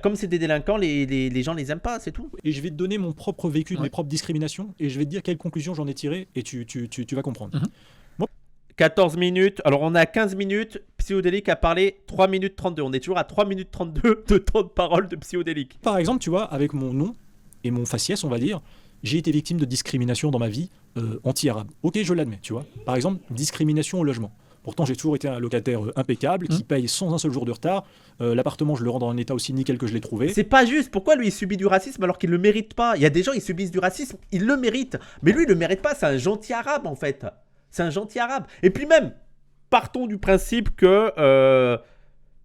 Comme c'est des délinquants, les gens les aiment pas, c'est tout. Et je vais te donner mon propre vécu de mes propres discriminations et je vais te dire quelles conclusions j'en ai tirées et tu vas comprendre. 14 minutes. Alors, on est à 15 minutes. Psyodélique a parlé 3 minutes 32. On est toujours à 3 minutes 32 de temps de parole de Psyodélique. Par exemple, tu vois, avec mon nom et mon faciès, on va dire, j'ai été victime de discrimination dans ma vie anti-arabe. Ok, je l'admets, tu vois. Par exemple, discrimination au logement. Pourtant, j'ai toujours été un locataire impeccable, qui paye sans un seul jour de retard. L'appartement, je le rends dans un état aussi nickel que je l'ai trouvé. C'est pas juste. Pourquoi lui il subit du racisme alors qu'il le mérite pas? Il y a des gens ils subissent du racisme, ils le méritent. Mais lui il le mérite pas, c'est un gentil arabe en fait. C'est un gentil arabe. Et puis même, partons du principe que...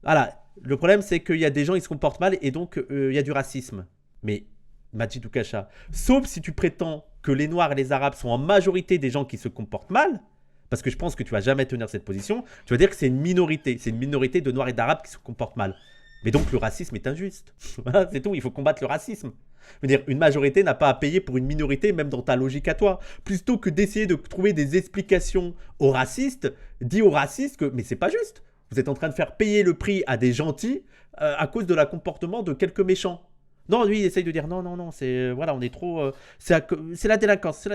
voilà, le problème c'est qu'il y a des gens ils se comportent mal et donc il y a du racisme. Mais Majid Oukacha, sauf si tu prétends que les Noirs et les Arabes sont en majorité des gens qui se comportent mal, parce que je pense que tu vas jamais tenir cette position, tu vas dire que c'est une minorité de Noirs et d'Arabes qui se comportent mal. Mais donc le racisme est injuste. Voilà, c'est tout, il faut combattre le racisme. Je veux dire, une majorité n'a pas à payer pour une minorité, même dans ta logique à toi. Plutôt que d'essayer de trouver des explications aux racistes, dis aux racistes que mais c'est pas juste. Vous êtes en train de faire payer le prix à des gentils à cause de la comportement de quelques méchants. Non, lui, il essaye de dire non, c'est voilà, on est trop. C'est la délinquance,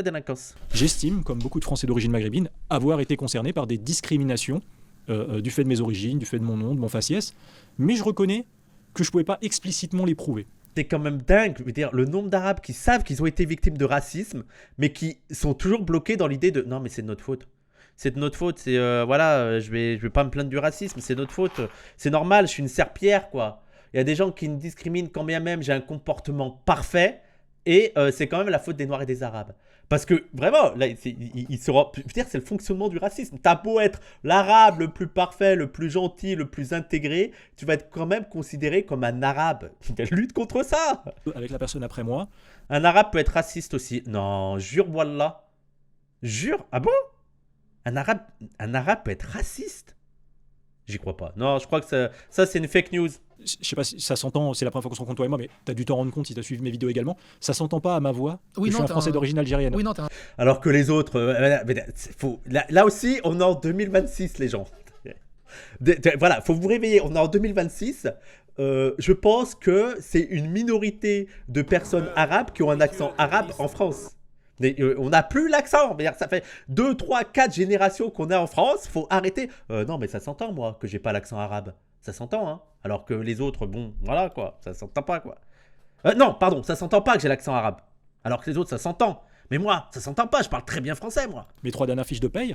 J'estime, comme beaucoup de Français d'origine maghrébine, avoir été concerné par des discriminations du fait de mes origines, du fait de mon nom, de mon faciès, mais je reconnais que je ne pouvais pas explicitement les prouver. C'est quand même dingue, je veux dire, le nombre d'Arabes qui savent qu'ils ont été victimes de racisme, mais qui sont toujours bloqués dans l'idée de non, mais c'est de notre faute. C'est de notre faute, c'est voilà, je vais pas me plaindre du racisme, c'est notre faute. C'est normal, je suis une serpillière, quoi. Il y a des gens qui me discriminent quand bien même j'ai un comportement parfait et c'est quand même la faute des Noirs et des Arabes. Parce que vraiment, là, il sera, je veux dire, c'est le fonctionnement du racisme. T'as beau être l'Arabe le plus parfait, le plus gentil, le plus intégré, tu vas être quand même considéré comme un Arabe. Lutte contre ça. Avec la personne après moi. Un Arabe peut être raciste aussi. Non, jure, wallah. Jure. Ah bon? Un Arabe peut être raciste? J'y crois pas. Non, je crois que ça c'est une fake news. Je sais pas si ça s'entend, c'est la première fois qu'on se rencontre toi et moi, mais tu as dû t'en rendre compte si tu as suivi mes vidéos également. Ça s'entend pas à ma voix. Oui, que je suis un Français d'origine algérienne. Oui, non, Alors que les autres, là aussi, on est en 2026, les gens. Voilà, faut vous réveiller. On est en 2026. Je pense que c'est une minorité de personnes arabes qui ont un accent arabe en France. On n'a plus l'accent. Ça fait 2, 3, 4 générations qu'on est en France. Faut arrêter. Non, mais ça s'entend, moi, que j'ai pas l'accent arabe. Ça s'entend, hein. Alors que les autres, bon, voilà, quoi. Ça s'entend pas, quoi. Non, pardon, ça s'entend pas que j'ai l'accent arabe. Alors que les autres, ça s'entend. Mais moi, ça s'entend pas. Je parle très bien français, moi. Mes 3 dernières fiches de paye,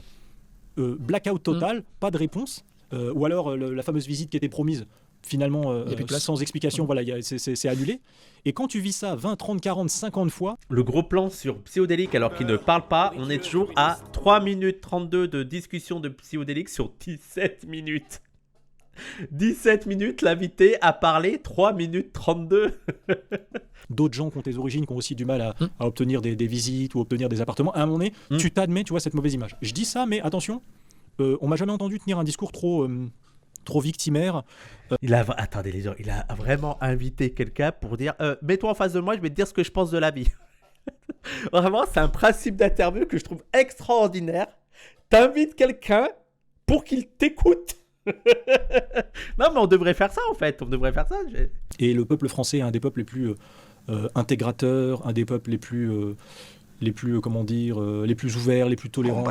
blackout total, pas de réponse. Ou alors la fameuse visite qui était promise, finalement, sans explication, voilà, c'est annulé. Et quand tu vis ça 20, 30, 40, 50 fois... Le gros plan sur Psyodélique alors qu'il ne parle pas, on est toujours à 3 minutes 32 de discussion de Psyodélique sur 17 minutes. 17 minutes, l'invité a parlé 3 minutes 32. D'autres gens qui ont tes origines, qui ont aussi du mal à obtenir des visites ou obtenir des appartements, à un moment donné, tu t'admets, tu vois, cette mauvaise image. Je dis ça, mais attention, on m'a jamais entendu tenir un discours trop victimaire. Attendez les gens, il a vraiment invité quelqu'un pour dire mets-toi en face de moi, je vais te dire ce que je pense de la vie. Vraiment, c'est un principe d'interview que je trouve extraordinaire. T'invites quelqu'un pour qu'il t'écoute. Non mais on devrait faire ça en fait, on devrait faire ça. Et le peuple français est un des peuples les plus intégrateurs, un des peuples les plus comment dire, les plus ouverts, les plus tolérants.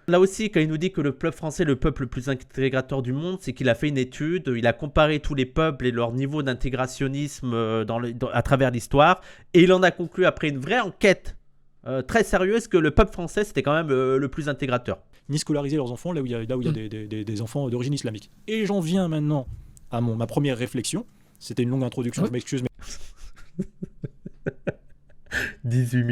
Là aussi, quand il nous dit que le peuple français est le peuple le plus intégrateur du monde, c'est qu'il a fait une étude, il a comparé tous les peuples et leur niveau d'intégrationnisme à travers l'histoire, et il en a conclu après une vraie enquête très sérieuse que le peuple français c'était quand même le plus intégrateur. Ni scolariser leurs enfants là où il y a des enfants d'origine islamique. Et j'en viens maintenant à ma première réflexion. C'était une longue introduction, je m'excuse. Mais... 18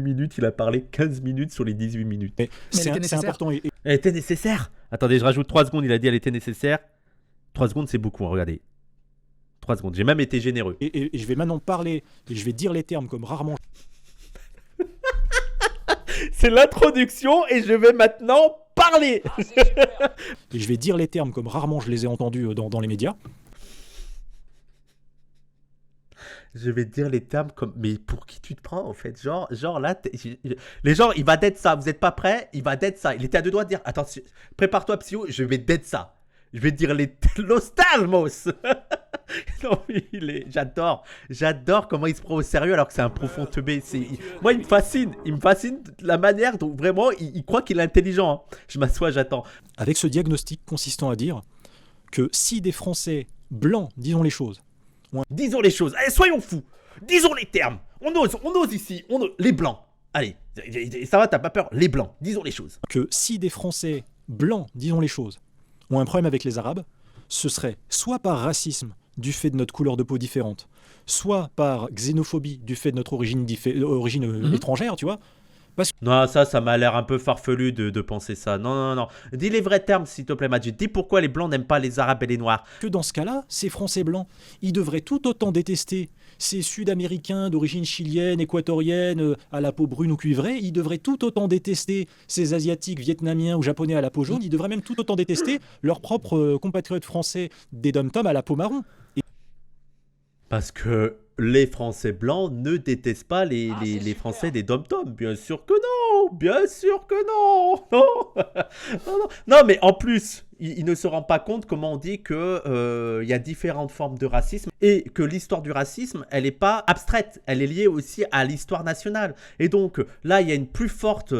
minutes, il a parlé 15 minutes sur les 18 minutes. Mais c'est important. Elle était nécessaire. Attendez, je rajoute 3 secondes, il a dit elle était nécessaire. 3 secondes, c'est beaucoup, hein, regardez. 3 secondes, j'ai même été généreux. Et je vais maintenant parler, et je vais dire les termes comme rarement... C'est l'introduction et je vais maintenant parler. Et je vais dire les termes comme rarement je les ai entendus dans les médias. Je vais dire les termes comme... Mais pour qui tu te prends en fait? Genre là, les gens, il va dead ça. Vous n'êtes pas prêts? Il va dead ça. Il était à 2 doigts de dire, attends, prépare-toi Psyo, je vais dead ça. Je vais dire Los Talmos. Non, j'adore comment il se prend au sérieux alors que c'est un profond teubé. Moi, il me fascine la manière dont vraiment il croit qu'il est intelligent. Hein. Je m'assois, j'attends. Avec ce diagnostic consistant à dire que si des Français blancs, disons les choses. Disons les choses, allez, soyons fous. Disons les termes. On ose ici, les blancs. Allez, ça va, t'as pas peur? Les blancs, disons les choses. Que si des Français blancs, disons les choses, ont un problème avec les Arabes, ce serait soit par racisme du fait de notre couleur de peau différente, soit par xénophobie du fait de notre origine, étrangère, tu vois. Non, ça m'a l'air un peu farfelu de penser ça. Non, non, non. Dis les vrais termes, s'il te plaît, Majid. Dis pourquoi les Blancs n'aiment pas les Arabes et les Noirs. Que dans ce cas-là, ces Français blancs, ils devraient tout autant détester ces Sud-Américains d'origine chilienne, équatorienne, à la peau brune ou cuivrée, ils devraient tout autant détester ces Asiatiques, Vietnamiens ou Japonais à la peau jaune, ils devraient même tout autant détester leurs propres compatriotes français des dom-toms à la peau marron. Parce que les Français blancs ne détestent pas les Français des dom-toms. Bien sûr que non. Bien sûr que non. Non, non, non. Non, mais en plus, il ne se rend pas compte, comment on dit, qu'il y a différentes formes de racisme et que l'histoire du racisme, elle n'est pas abstraite. Elle est liée aussi à l'histoire nationale. Et donc, là, il y a une plus forte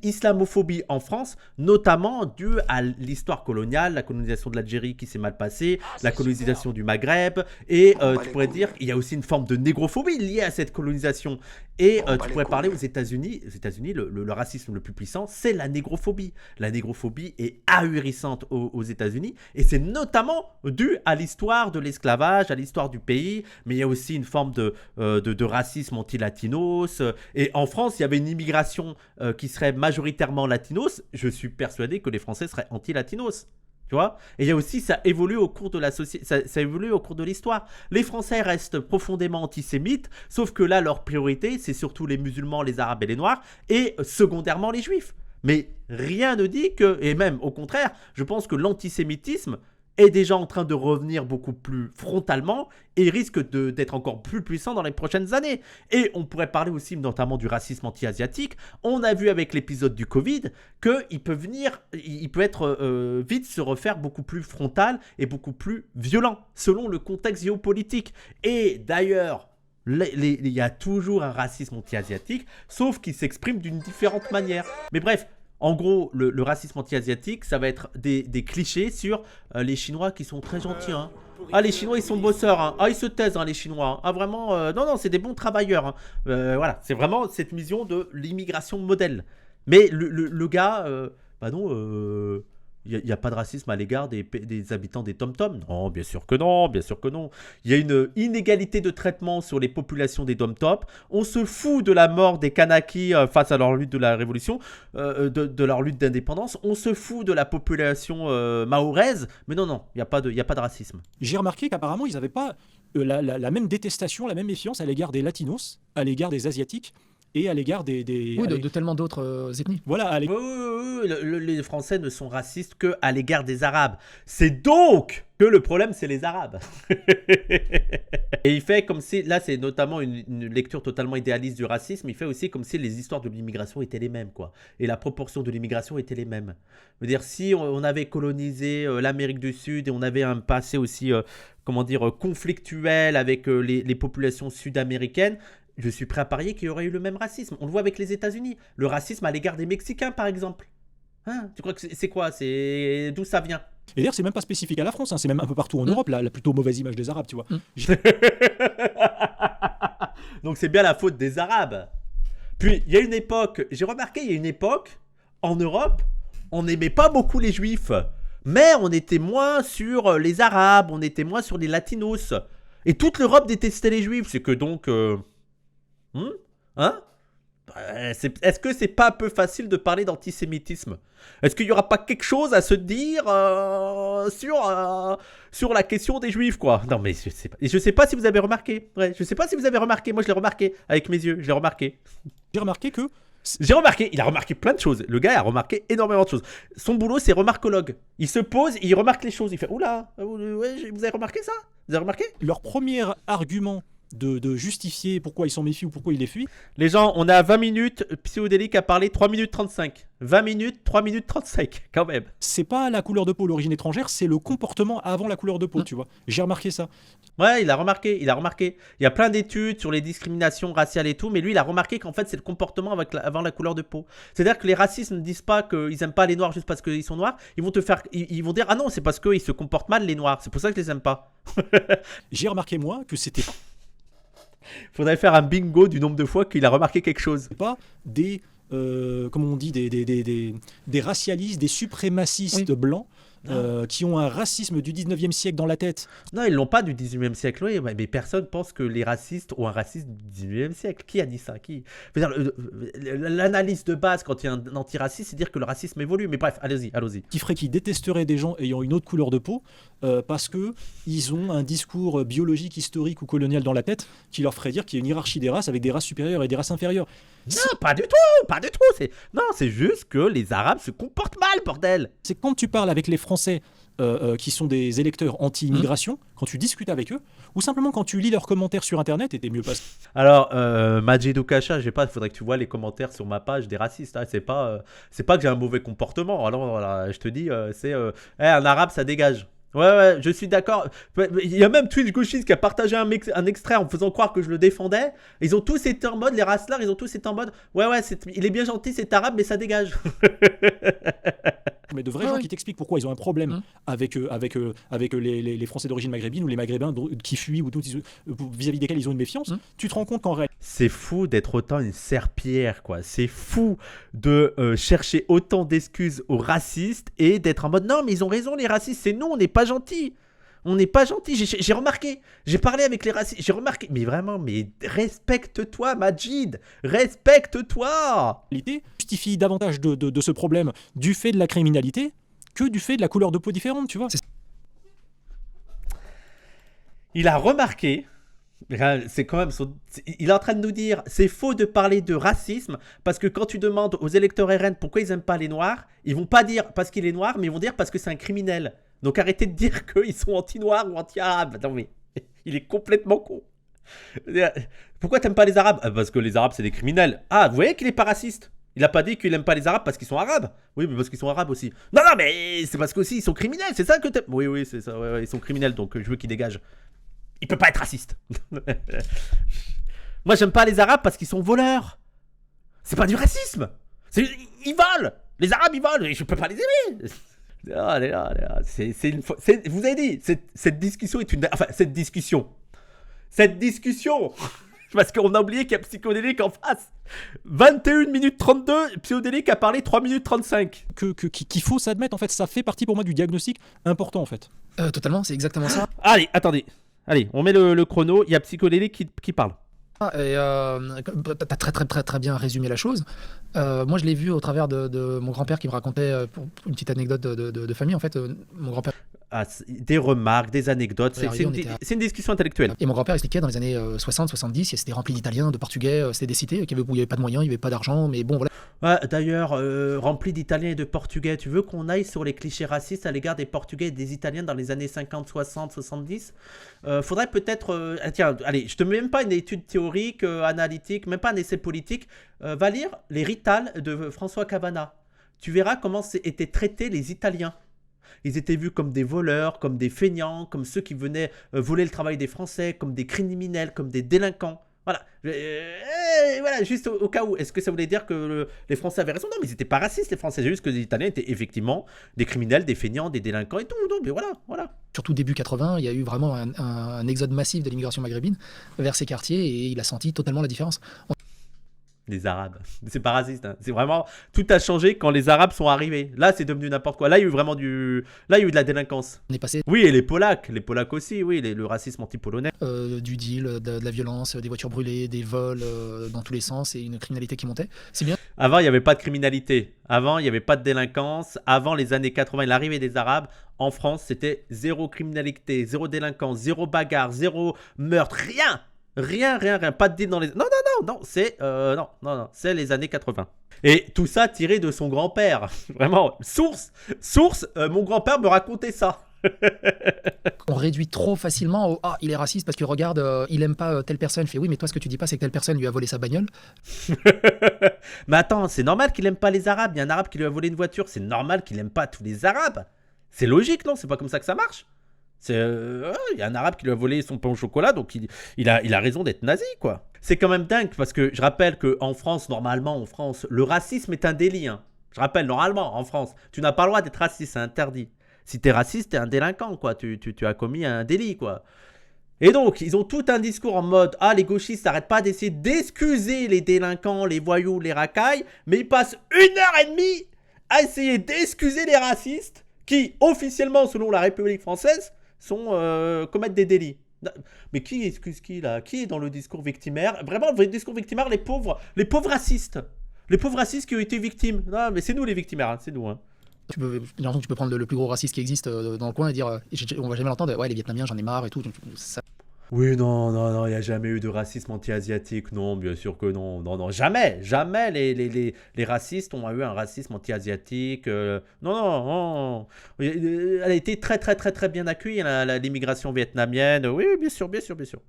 islamophobie en France, notamment due à l'histoire coloniale, la colonisation de l'Algérie qui s'est mal passée, la colonisation du Maghreb, et tu pourrais dire qu'il y a aussi une forme de négrophobie liée à cette colonisation. Et tu pourrais parler aux États-Unis, le racisme le plus puissant, c'est la négrophobie. La négrophobie est ahurissante aux États-Unis, et c'est notamment dû à l'histoire de l'esclavage, à l'histoire du pays, mais il y a aussi une forme de racisme anti-latinos. Et en France, il y avait une immigration qui serait majoritairement latinos. Je suis persuadé que les Français seraient anti-latinos. Tu vois? Et il y a aussi, ça évolue au cours de la société, ça évolue au cours de l'histoire. Les Français restent profondément antisémites, sauf que là, leur priorité, c'est surtout les musulmans, les arabes et les noirs, et secondairement les juifs. Mais rien ne dit que, et même au contraire, je pense que l'antisémitisme est déjà en train de revenir beaucoup plus frontalement et risque d'être encore plus puissant dans les prochaines années. Et on pourrait parler aussi notamment du racisme anti-asiatique. On a vu avec l'épisode du Covid qu'il peut vite se refaire beaucoup plus frontal et beaucoup plus violent selon le contexte géopolitique. Et d'ailleurs, il y a toujours un racisme anti-asiatique, sauf qu'il s'exprime d'une différente manière. Mais bref, en gros, le racisme anti-asiatique, ça va être des clichés sur les Chinois qui sont très gentils. Hein. Ah, les Chinois, ils sont bosseurs. Hein. Ah, ils se taisent, hein, les Chinois. Hein. Ah, vraiment, non, c'est des bons travailleurs. Hein. Voilà, c'est vraiment cette vision de l'immigration modèle. Mais le gars, bah non, il n'y a pas de racisme à l'égard des habitants des Tom-Tom. Non, bien sûr que non, bien sûr que non. Il y a une inégalité de traitement sur les populations des Tom-Tom. On se fout de la mort des Kanakis face à leur lutte de la révolution, de leur lutte d'indépendance. On se fout de la population mahoraise. Mais non, non, il n'y a pas de racisme. J'ai remarqué qu'apparemment, ils n'avaient pas la même détestation, la même méfiance à l'égard des Latinos, à l'égard des Asiatiques et à l'égard des oui, de tellement d'autres ethnies. Voilà, les Français ne sont racistes qu'à l'égard des Arabes. C'est donc que le problème, c'est les Arabes. Et il fait comme si, là c'est notamment une lecture totalement idéaliste du racisme, il fait aussi comme si les histoires de l'immigration étaient les mêmes, quoi. Et la proportion de l'immigration était les mêmes. Je veux dire, si on avait colonisé l'Amérique du Sud et on avait un passé aussi, conflictuel avec les populations sud-américaines, je suis prêt à parier qu'il y aurait eu le même racisme. On le voit avec les États-Unis. Le racisme à l'égard des Mexicains, par exemple. Hein, tu crois que c'est quoi? C'est d'où ça vient? Et d'ailleurs, c'est même pas spécifique à la France, hein, c'est même un peu partout en Europe, la plutôt mauvaise image des Arabes, tu vois. Donc c'est bien la faute des Arabes. Puis, il y a une époque, j'ai remarqué, il y a une époque, en Europe, on n'aimait pas beaucoup les Juifs. Mais on était moins sur les Arabes, on était moins sur les Latinos. Et toute l'Europe détestait les Juifs. C'est que donc... Hein? Est-ce que c'est pas un peu facile de parler d'antisémitisme? Est-ce qu'il n'y aura pas quelque chose à se dire sur la question des Juifs, quoi? Non, mais je sais pas. Et je sais pas si vous avez remarqué. Ouais, je sais pas si vous avez remarqué. Moi, je l'ai remarqué avec mes yeux. Je l'ai remarqué. J'ai remarqué que... Il a remarqué plein de choses. Le gars a remarqué énormément de choses. Son boulot, c'est remarcologue. Il se pose et il remarque les choses. Il fait, oula, ouais, vous avez remarqué ça? Vous avez remarqué? Leur premier argument de justifier pourquoi ils s'en méfient ou pourquoi ils les fuient. Les gens, on a 20 minutes, Psychodélique a parlé 3 minutes 35. 20 minutes, 3 minutes 35, quand même. C'est pas la couleur de peau, l'origine étrangère, c'est le comportement avant la couleur de peau, tu vois. J'ai remarqué ça. Ouais, il a remarqué. Il y a plein d'études sur les discriminations raciales et tout, mais lui, il a remarqué qu'en fait, c'est le comportement avant la couleur de peau. C'est-à-dire que les racistes ne disent pas qu'ils aiment pas les noirs juste parce qu'ils sont noirs. Ils vont dire, ah non, c'est parce qu'ils se comportent mal, les noirs. C'est pour ça que je les aime pas. J'ai remarqué, moi, que c'était... Faudrait faire un bingo du nombre de fois qu'il a remarqué quelque chose. Pas des comme on dit, des racialistes, des suprémacistes blancs qui ont un racisme du 19e siècle dans la tête. Non, ils l'ont pas du 19e siècle, oui, mais personne pense que les racistes ont un racisme du 19e siècle. Qui a dit ça? Qui? Je veux dire, l'analyse de base quand il y a un antiraciste, c'est dire que le racisme évolue. Mais bref, allez-y. Qui ferait qu'ils détesteraient des gens ayant une autre couleur de peau parce qu'ils ont un discours biologique, historique ou colonial dans la tête qui leur ferait dire qu'il y a une hiérarchie des races avec des races supérieures et des races inférieures. Non, pas du tout. C'est juste que les Arabes se comportent mal, bordel. C'est quand tu parles avec les Français qui sont des électeurs anti-immigration, quand tu discutes avec eux, ou simplement quand tu lis leurs commentaires sur Internet, et t'es mieux passé. Alors, Majid Oukacha, il faudrait que tu vois les commentaires sur ma page des racistes. Hein. C'est pas que j'ai un mauvais comportement. Alors, voilà, je te dis, un Arabe, ça dégage. Ouais, je suis d'accord. Il y a même Twitch Gauchiste qui a partagé un extrait en me faisant croire que je le défendais. Ils ont tous été en mode, les racelars, ils ont tous été en mode, il est bien gentil, c'est arabe, mais ça dégage. Mais de vrais gens qui t'expliquent pourquoi ils ont un problème avec les Français d'origine maghrébine ou les Maghrébins qui fuient ou vis-à-vis desquels ils ont une méfiance, tu te rends compte qu'en réalité... C'est fou d'être autant une serpillière, quoi. C'est fou de chercher autant d'excuses aux racistes et d'être en mode, non, mais ils ont raison, les racistes, c'est nous, on n'est pas gentils. On n'est pas gentils. J'ai remarqué, j'ai parlé avec les racistes, j'ai remarqué, mais vraiment, mais respecte-toi, Majid, respecte-toi. Justifie davantage de ce problème du fait de la criminalité que du fait de la couleur de peau différente, tu vois. Il a remarqué, c'est quand même il est en train de nous dire, c'est faux de parler de racisme parce que quand tu demandes aux électeurs RN pourquoi ils n'aiment pas les noirs, ils vont pas dire parce qu'il est noir, mais ils vont dire parce que c'est un criminel. Donc arrêtez de dire qu'ils sont anti-noirs ou anti-arabes. Non mais, il est complètement con. Pourquoi t'aimes pas les arabes? Parce que les arabes c'est des criminels. Ah, vous voyez qu'il est pas raciste. Il a pas dit qu'il aime pas les arabes parce qu'ils sont arabes. Oui, mais parce qu'ils sont arabes aussi. Non, mais c'est parce qu'aussi ils sont criminels, c'est ça que t'aimes. Oui, c'est ça, ouais, ils sont criminels, donc je veux qu'ils dégagent. Il peut pas être raciste. Moi j'aime pas les arabes parce qu'ils sont voleurs. C'est pas du racisme. Ils volent. Les arabes ils volent et je peux pas les aimer. Vous avez dit, cette discussion est une... Enfin, cette discussion. Parce qu'on a oublié qu'il y a Psychodélique en face. 21 minutes 32, Psychodélique a parlé 3 minutes 35. Qu'il faut s'admettre, en fait, ça fait partie pour moi du diagnostic important, en fait. Totalement, c'est exactement ça. Allez, attendez. Allez, on met le chrono, il y a Psychodélique qui parle. T'as très bien résumé la chose. Moi, je l'ai vu au travers de mon grand-père qui me racontait, pour une petite anecdote de famille, en fait, mon grand-père... Des remarques, des anecdotes, c'est une discussion intellectuelle. Et mon grand-père expliquait dans les années 60-70, c'était rempli d'Italiens, de Portugais, c'était des cités où il n'y avait pas de moyens, il n'y avait pas d'argent, mais bon, voilà. Ouais, d'ailleurs, rempli d'Italiens et de Portugais, tu veux qu'on aille sur les clichés racistes à l'égard des Portugais et des Italiens dans les années 50, 60, 70 faudrait peut-être... tiens, allez, je te mets même pas une étude théorique, analytique, même pas un essai politique. Va lire les Rital de François Cavana. Tu verras comment étaient traités les Italiens. Ils étaient vus comme des voleurs, comme des feignants, comme ceux qui venaient voler le travail des Français, comme des criminels, comme des délinquants. Voilà. Voilà, juste au cas où. Est-ce que ça voulait dire que les Français avaient raison? Non, mais ils n'étaient pas racistes, les Français. C'est juste que les Italiens étaient effectivement des criminels, des feignants, des délinquants et tout. Donc, mais voilà. Surtout début 80, il y a eu vraiment un exode massif de l'immigration maghrébine vers ces quartiers et il a senti totalement la différence. Les Arabes, c'est pas raciste, hein. C'est vraiment, tout a changé quand les Arabes sont arrivés. Là, c'est devenu n'importe quoi. Là, il y a eu vraiment de la délinquance. On est passé. Oui, et les Polacs aussi, oui, le racisme anti-polonais. Du deal, de la violence, des voitures brûlées, des vols dans tous les sens et une criminalité qui montait. C'est bien. Avant, il n'y avait pas de criminalité. Avant, il n'y avait pas de délinquance. Avant les années 80, l'arrivée des Arabes, en France, c'était zéro criminalité, zéro délinquance, zéro bagarre, zéro meurtre, rien. Rien, pas de deal dans les... Non, c'est les années 80. Et tout ça tiré de son grand-père. Vraiment, source, mon grand-père me racontait ça. On réduit trop facilement au « Ah, il est raciste parce que regarde, il aime pas telle personne ». Je fais « Oui, mais toi, ce que tu dis pas, c'est que telle personne lui a volé sa bagnole. » Mais attends, c'est normal qu'il aime pas les Arabes. Il y a un Arabe qui lui a volé une voiture. C'est normal qu'il aime pas tous les Arabes. C'est logique, non? C'est pas comme ça que ça marche. Il y a un Arabe qui lui a volé son pain au chocolat, donc il a raison d'être nazi, quoi. C'est quand même dingue, parce que je rappelle qu'en France, normalement, le racisme est un délit. Hein. Je rappelle, normalement, en France, tu n'as pas le droit d'être raciste, c'est interdit. Si t'es raciste, t'es un délinquant, quoi. Tu as commis un délit, quoi. Et donc, ils ont tout un discours en mode « Ah, les gauchistes n'arrêtent pas d'essayer d'excuser les délinquants, les voyous, les racailles, mais ils passent 1 heure et demie à essayer d'excuser les racistes qui, officiellement, selon la République française, commettent des délits. » Mais qui excuse qui, là? Qui est dans le discours victimaire? Vraiment, le discours victimaire, les pauvres racistes. Les pauvres racistes qui ont été victimes. Non, mais c'est nous les victimaires, hein, c'est nous. Hein. J'ai l'impression que tu peux prendre le plus gros raciste qui existe dans le coin et dire on va jamais l'entendre, ouais, les Vietnamiens, j'en ai marre et tout. Ça, Oui, non, il n'y a jamais eu de racisme anti-asiatique, non, bien sûr que non, non, jamais les racistes ont eu un racisme anti-asiatique, non, elle a été très bien accueillie, l'immigration vietnamienne, oui, bien sûr,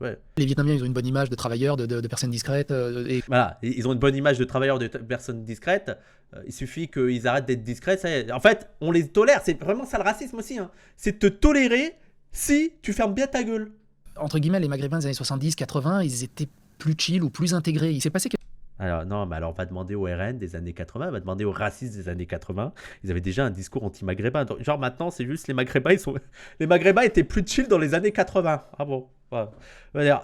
ouais. les Vietnamiens, ils ont une bonne image de travailleurs, de personnes discrètes. Et Voilà, ils ont une bonne image de travailleurs, de personnes discrètes, il suffit qu'ils arrêtent d'être discrets, ça y est. En fait, on les tolère, c'est vraiment ça le racisme aussi, hein. C'est te tolérer si tu fermes bien ta gueule. entre guillemets, les Maghrébins des années 70-80, ils étaient plus chill ou plus intégrés. Il s'est passé quelque Alors, non, mais alors on va demander aux RN des années 80, on va demander aux racistes des années 80. Ils avaient déjà un discours anti-maghrébin. Genre maintenant, c'est juste les Maghrébins, les Maghrébins étaient plus chill dans les années 80. Ah bon, voilà.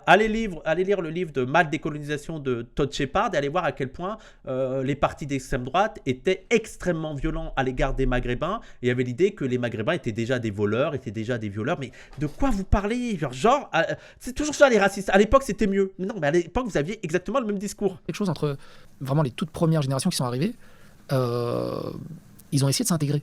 Allez lire le livre de Mal décolonisation de Todd Shepard et allez voir à quel point les partis d'extrême droite étaient extrêmement violents à l'égard des Maghrébins. Et il y avait l'idée que les Maghrébins étaient déjà des voleurs, étaient déjà des violeurs. Mais de quoi vous parlez? Genre, c'est toujours ça les racistes. À l'époque, c'était mieux. Mais non, mais à l'époque, vous aviez exactement le même discours. chose entre vraiment les toutes premières générations qui sont arrivées. Ils ont essayé de s'intégrer.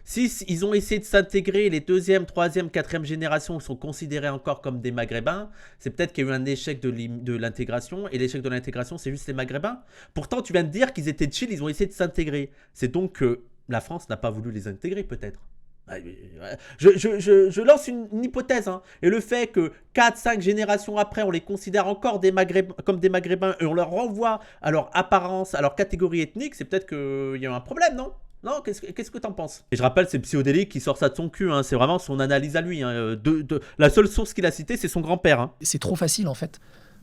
Si ils ont essayé de s'intégrer, les deuxième, troisième, quatrième générations sont considérés encore comme des Maghrébins, c'est peut-être qu'il y a eu un échec de l'intégration, et l'échec de l'intégration, c'est juste les Maghrébins. Pourtant, tu viens de dire qu'ils étaient chill, ils ont essayé de s'intégrer. C'est donc que la France n'a pas voulu les intégrer, peut-être. Je lance une hypothèse, hein. Et le fait que 4-5 générations après, on les considère encore comme des Maghrébins et on leur renvoie à leur apparence, à leur catégorie ethnique, c'est peut-être qu'il y a un problème, non? Non, qu'est-ce que t'en penses? Et je rappelle, c'est Psyodélique qui sort ça de son cul, hein. C'est vraiment son analyse à lui, hein. La seule source qu'il a citée, c'est son grand-père, hein. C'est trop facile en fait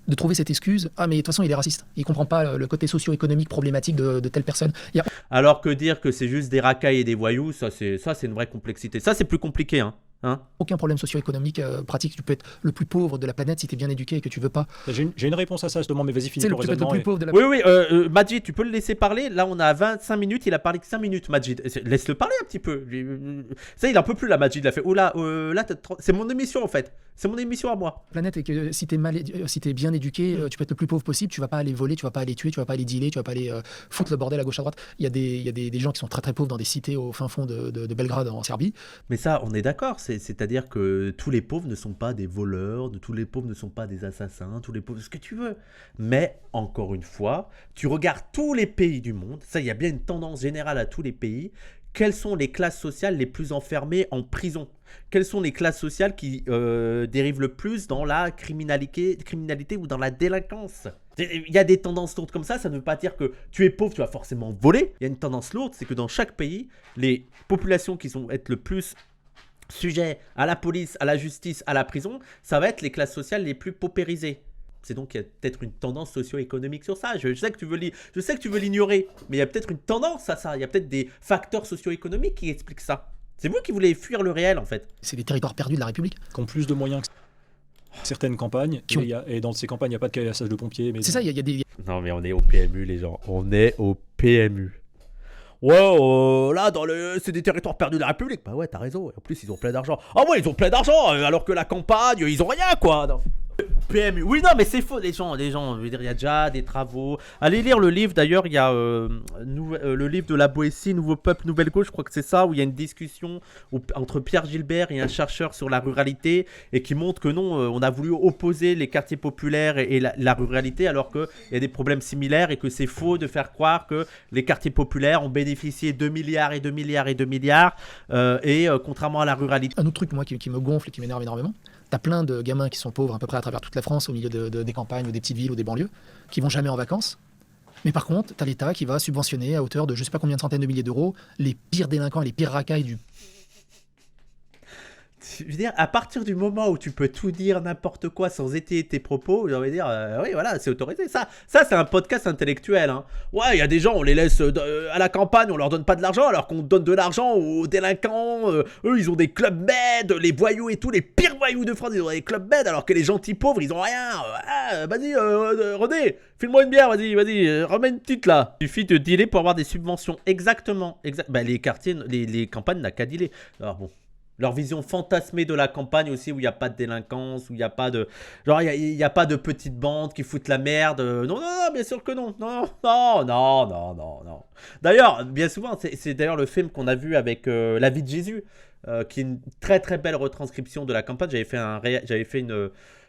de trouver cette excuse. Ah mais de toute façon il est raciste. Il comprend pas le côté socio-économique problématique de telle personne. Il y a Alors que dire que c'est juste des racailles et des voyous, ça c'est une vraie complexité. Ça c'est plus compliqué, hein. aucun problème socio-économique pratique. Tu peux être le plus pauvre de la planète si tu es bien éduqué et que tu veux pas. J'ai une réponse à ça justement, mais vas-y, finis Tu ton peux être le raisonnement. plus pauvre de la Oui, Majid, tu peux le laisser parler. Là, on a 25 minutes, il a parlé que 5 minutes, Majid. Laisse-le parler un petit peu. Ça, il en peut plus, là, Majid. Il a fait, oula, là, c'est mon émission, en fait. C'est mon émission à moi. planète et que si t'es bien éduqué, tu peux être le plus pauvre possible. Tu vas pas aller voler, tu vas pas aller tuer, tu vas pas aller dealer, tu vas pas aller foutre le bordel à gauche à droite. Il y a des gens qui sont très très pauvres dans des cités au fin fond de Belgrade en Serbie. Mais ça, on est d'accord. C'est-à-dire que tous les pauvres ne sont pas des voleurs, tous les pauvres ne sont pas des assassins, tous les pauvres, ce que tu veux. Mais, encore une fois, tu regardes tous les pays du monde, ça, il y a bien une tendance générale à tous les pays. Quelles sont les classes sociales les plus enfermées en prison? Quelles sont les classes sociales qui dérivent le plus dans la criminalité ou dans la délinquance? Il y a des tendances lourdes comme ça ne veut pas dire que tu es pauvre, tu vas forcément voler. Il y a une tendance lourde, c'est que dans chaque pays, les populations qui sont être le plus sujet à la police, à la justice, à la prison, ça va être les classes sociales les plus paupérisées. C'est donc qu'il y a peut-être une tendance socio-économique sur ça. Je sais que tu veux l'ignorer, mais il y a peut-être une tendance à ça. Il y a peut-être des facteurs socio-économiques qui expliquent ça. C'est vous qui voulez fuir le réel, en fait. C'est les territoires perdus de la République. Qui ont plus de moyens que certaines campagnes. Et dans ces campagnes, il n'y a pas de caillassage de pompiers. Mais c'est ça, il y a des... Non, mais on est au PMU, les gens. On est au PMU. Ouais, là, c'est des territoires perdus de la République. Bah ouais, t'as raison. En plus, ils ont plein d'argent. Ah ouais, ils ont plein d'argent, alors que la campagne, ils ont rien, quoi. Non. PMU. Oui, non, mais c'est faux, les gens, je veux dire, il y a déjà des travaux. Allez lire le livre, d'ailleurs, il y a le livre de la Boétie, Nouveau Peuple, Nouvelle Gauche, je crois que c'est ça, où il y a une discussion entre Pierre Gilbert et un chercheur sur la ruralité, et qui montre que non, on a voulu opposer les quartiers populaires et la ruralité, alors qu'il y a des problèmes similaires, et que c'est faux de faire croire que les quartiers populaires ont bénéficié de milliards et de milliards et de milliards, et contrairement à la ruralité. Un autre truc, moi, qui me gonfle et qui m'énerve énormément, t'as plein de gamins qui sont pauvres à peu près à travers toute la France, au milieu des campagnes ou des petites villes ou des banlieues, qui vont jamais en vacances. Mais par contre, t'as l'État qui va subventionner à hauteur de je sais pas combien de centaines de milliers d'euros les pires délinquants et les pires racailles du... Je veux dire, à partir du moment où tu peux tout dire n'importe quoi sans étayer tes propos, j'ai envie de dire, oui, voilà, c'est autorisé. Ça c'est un podcast intellectuel. Hein. Ouais, il y a des gens, on les laisse à la campagne, on leur donne pas de l'argent, alors qu'on donne de l'argent aux délinquants. Eux, ils ont des clubs med, les voyous et tout, les pires voyous de France, ils ont des clubs med, alors que les gentils pauvres, ils ont rien. Vas-y, René, file-moi une bière, vas-y, remets une petite là. Il suffit de dealer pour avoir des subventions. Exactement. Bah, les quartiers, les campagnes n'a qu'à dealer. Alors bon. Leur vision fantasmée de la campagne aussi, où il n'y a pas de délinquance, où il n'y a pas de... Genre, il y a pas de petites bandes qui foutent la merde. Non, bien sûr que non. Non. D'ailleurs, bien souvent, c'est d'ailleurs le film qu'on a vu avec La vie de Jésus, qui est une très très belle retranscription de la campagne. J'avais fait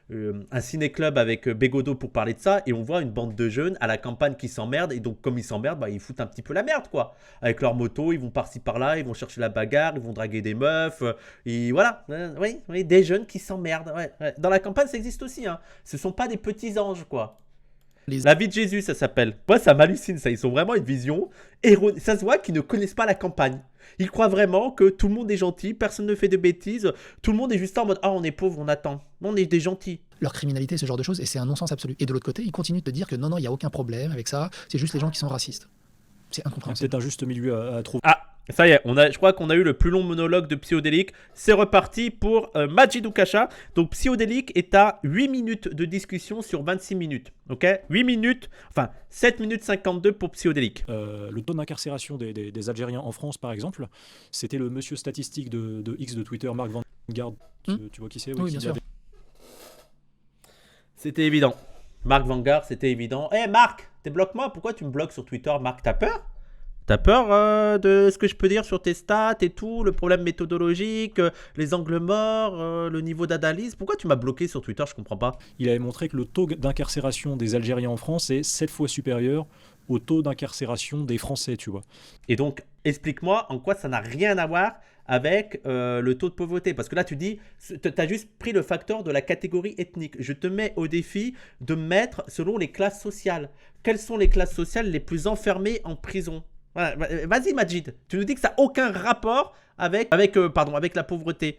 un ciné-club avec Bégodeau pour parler de ça, et on voit une bande de jeunes à la campagne qui s'emmerdent, et donc comme ils s'emmerdent, bah, ils foutent un petit peu la merde quoi, avec leur moto, ils vont par-ci par-là, ils vont chercher la bagarre, ils vont draguer des meufs, et voilà, oui, des jeunes qui s'emmerdent, ouais. Dans la campagne ça existe aussi, hein. Ce sont pas des petits anges quoi. La vie de Jésus ça s'appelle. Moi ça m'hallucine ça, ils ont vraiment une vision erronée, ça se voit qu'ils ne connaissent pas la campagne. Ils croient vraiment que tout le monde est gentil, personne ne fait de bêtises, tout le monde est juste en mode « Ah, on est pauvre, on attend. On est des gentils. » Leur criminalité, ce genre de choses, et c'est un non-sens absolu. Et de l'autre côté, ils continuent de te dire que non, il n'y a aucun problème avec ça, c'est juste les gens qui sont racistes. C'est incompréhensible. C'est un juste milieu à trouver. Ah, ça y est, je crois qu'on a eu le plus long monologue de Psyodélique. C'est reparti pour Majid Oukasha. Donc Psyodélique est à 8 minutes de discussion sur 26 minutes. Ok, 8 minutes, enfin 7 minutes 52 pour Psyodélique. Le taux d'incarcération des Algériens en France, par exemple, c'était le monsieur statistique de X de Twitter, Marc Vanguard. Tu vois qui c'est? Oui, bien sûr. C'était évident. Marc Vanguard, c'était évident. Hé Marc, débloque-moi. Pourquoi tu me bloques sur Twitter, Marc? T'as peur? T'as peur de ce que je peux dire sur tes stats et tout, le problème méthodologique, les angles morts, le niveau d'analyse? Pourquoi tu m'as bloqué sur Twitter? Je comprends pas. Il avait montré que le taux d'incarcération des Algériens en France est 7 fois supérieur au taux d'incarcération des Français, tu vois. Et donc, explique-moi en quoi ça n'a rien à voir avec le taux de pauvreté. Parce que là, tu dis, tu as juste pris le facteur de la catégorie ethnique. Je te mets au défi de mettre selon les classes sociales. Quelles sont les classes sociales les plus enfermées en prison? Voilà, vas-y Majid, tu nous dis que ça n'a aucun rapport avec la pauvreté.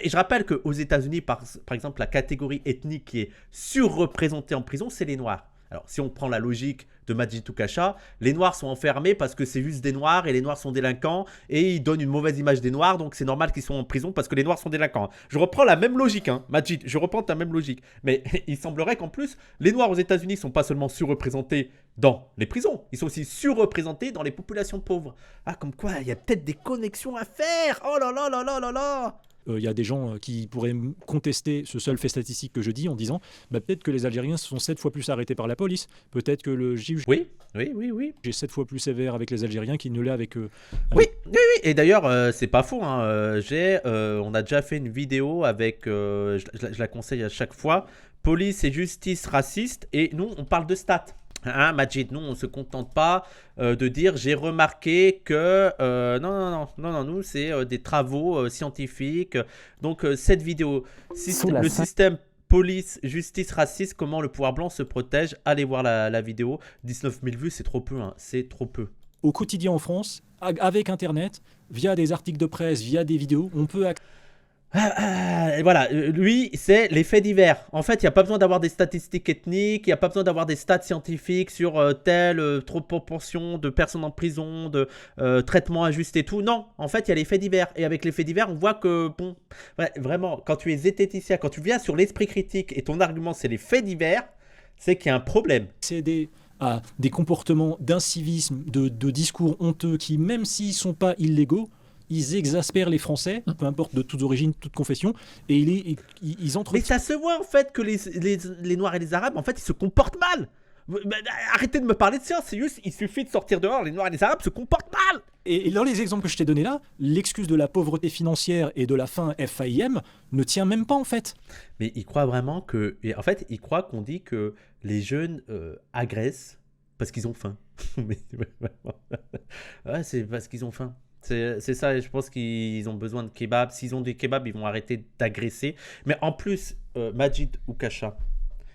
Et je rappelle qu'aux États-Unis, par exemple, la catégorie ethnique qui est surreprésentée en prison, c'est les Noirs. Alors, si on prend la logique de Majid Oukasha, les Noirs sont enfermés parce que c'est juste des Noirs et les Noirs sont délinquants et ils donnent une mauvaise image des Noirs, donc c'est normal qu'ils soient en prison parce que les Noirs sont délinquants. Je reprends la même logique, hein, Majid, je reprends ta même logique. Mais il semblerait qu'en plus, les Noirs aux États-Unis ne sont pas seulement surreprésentés dans les prisons, ils sont aussi surreprésentés dans les populations pauvres. Ah, comme quoi, il y a peut-être des connexions à faire. Oh là là là là là là. Y a des gens qui pourraient contester ce seul fait statistique que je dis en disant peut-être que les Algériens sont 7 fois plus arrêtés par la police, peut-être que le juge oui. est 7 fois plus sévère avec les Algériens qu'il ne l'est avec eux. Oui, et d'ailleurs c'est pas faux, hein. On a déjà fait une vidéo avec, je la conseille à chaque fois, police et justice raciste, et nous on parle de stats. Hein, Majid, nous on se contente pas de dire j'ai remarqué que non, nous c'est des travaux scientifiques. Donc cette vidéo, système police, justice, raciste, comment le pouvoir blanc se protège, allez voir la vidéo. 19 000 vues, c'est trop peu, hein, c'est trop peu. Au quotidien en France, avec Internet, via des articles de presse, via des vidéos, on peut... Voilà, lui, c'est les faits divers. En fait, il n'y a pas besoin d'avoir des statistiques ethniques, il n'y a pas besoin d'avoir des stats scientifiques sur telle trop proportion de personnes en prison, de traitement injuste et tout. Non, en fait, il y a les faits divers. Et avec les faits divers, on voit que, bon, ouais, vraiment, quand tu es zététicien, quand tu viens sur l'esprit critique et ton argument, c'est les faits divers, c'est qu'il y a un problème. C'est des comportements d'incivisme, de discours honteux qui, même s'ils ne sont pas illégaux, ils exaspèrent les Français, peu importe de toutes origines, toutes confessions, et ils entretiennent... Mais ça se voit en fait que les Noirs et les Arabes, en fait, ils se comportent mal. Arrêtez de me parler de ça, c'est juste, il suffit de sortir dehors, les Noirs et les Arabes se comportent mal. Et dans les exemples que je t'ai donnés là, l'excuse de la pauvreté financière et de la faim FAIM ne tient même pas en fait. Mais ils croient vraiment que... En fait, ils croient qu'on dit que les jeunes agressent parce qu'ils ont faim. Ouais, c'est parce qu'ils ont faim. C'est ça, je pense qu'ils ont besoin de kebabs. S'ils ont des kebabs, ils vont arrêter d'agresser. Mais en plus, Majid Oukasha,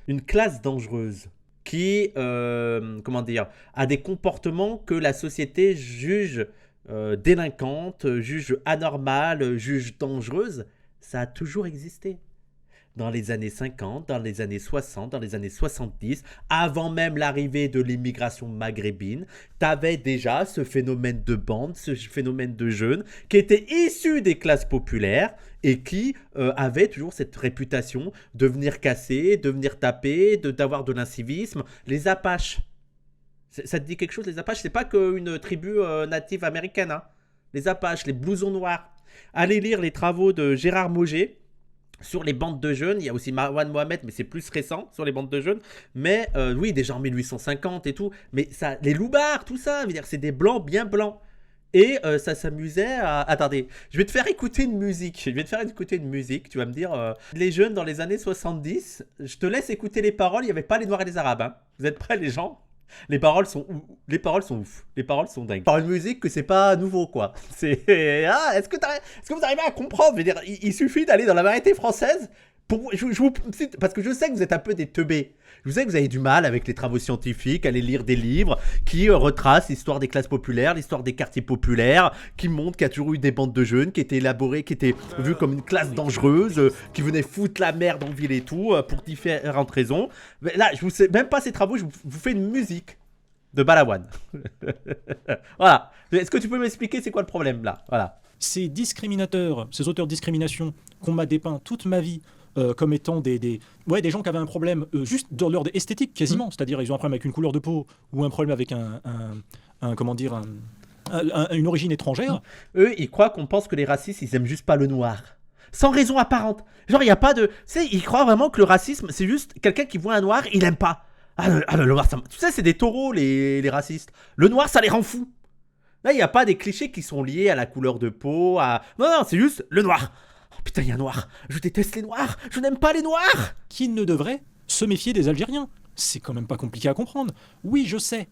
une classe dangereuse qui, a des comportements que la société juge délinquantes, juge anormales, juge dangereuses. Ça a toujours existé. Dans les années 50, dans les années 60, dans les années 70, avant même l'arrivée de l'immigration maghrébine, tu avais déjà ce phénomène de bande, ce phénomène de jeunes qui étaient issus des classes populaires et qui avaient toujours cette réputation de venir casser, de venir taper, d'avoir de l'incivisme. Les Apaches, ça te dit quelque chose, les Apaches? C'est pas qu'une tribu native américaine, hein. Les Apaches, les blousons noirs. Allez lire les travaux de Gérard Mauger sur les bandes de jeunes. Il y a aussi Marwan Mohamed, mais c'est plus récent sur les bandes de jeunes. Mais oui, déjà en 1850 et tout. Mais ça, les loupards, tout ça, c'est des blancs bien blancs. Et ça s'amusait à... Attendez, je vais te faire écouter une musique. Tu vas me dire, les jeunes dans les années 70, je te laisse écouter les paroles. Il n'y avait pas les Noirs et les Arabes, hein. Vous êtes prêts, les gens? Les paroles sont ouf. Les paroles sont dingues. Par une musique que c'est pas nouveau, quoi. C'est... Ah, est-ce que vous arrivez à comprendre? Je veux dire, il suffit d'aller dans la variété française parce que je sais que vous êtes un peu des teubés. Je sais que vous avez du mal avec les travaux scientifiques, aller lire des livres qui retracent l'histoire des classes populaires, l'histoire des quartiers populaires, qui montrent qu'il y a toujours eu des bandes de jeunes qui étaient élaborées, qui étaient vues comme une classe dangereuse, qui venaient foutre la merde en ville et tout, pour différentes raisons. Mais là, je vous sais même pas ces travaux, je vous fais une musique de Balavoine. Voilà. Est-ce que tu peux m'expliquer c'est quoi le problème là? Voilà. Ces discriminateurs, ces auteurs de discrimination qu'on m'a dépeint toute ma vie comme étant des gens qui avaient un problème juste de l'ordre esthétique quasiment, c'est-à-dire ils ont un problème avec une couleur de peau ou un problème avec une origine étrangère. Eux, ils croient qu'on pense que les racistes, ils aiment juste pas le noir. Sans raison apparente. Genre, il n'y a pas de... Tu sais, ils croient vraiment que le racisme, c'est juste quelqu'un qui voit un noir, il aime pas. Le noir, ça... Tu sais, c'est des taureaux, les racistes. Le noir, ça les rend fous. Là, il n'y a pas des clichés qui sont liés à la couleur de peau, à... Non, c'est juste le noir. Oh putain, il y a un noir. Je déteste les noirs. Je n'aime pas les noirs. Qui ne devrait se méfier des Algériens? C'est quand même pas compliqué à comprendre. Oui, je sais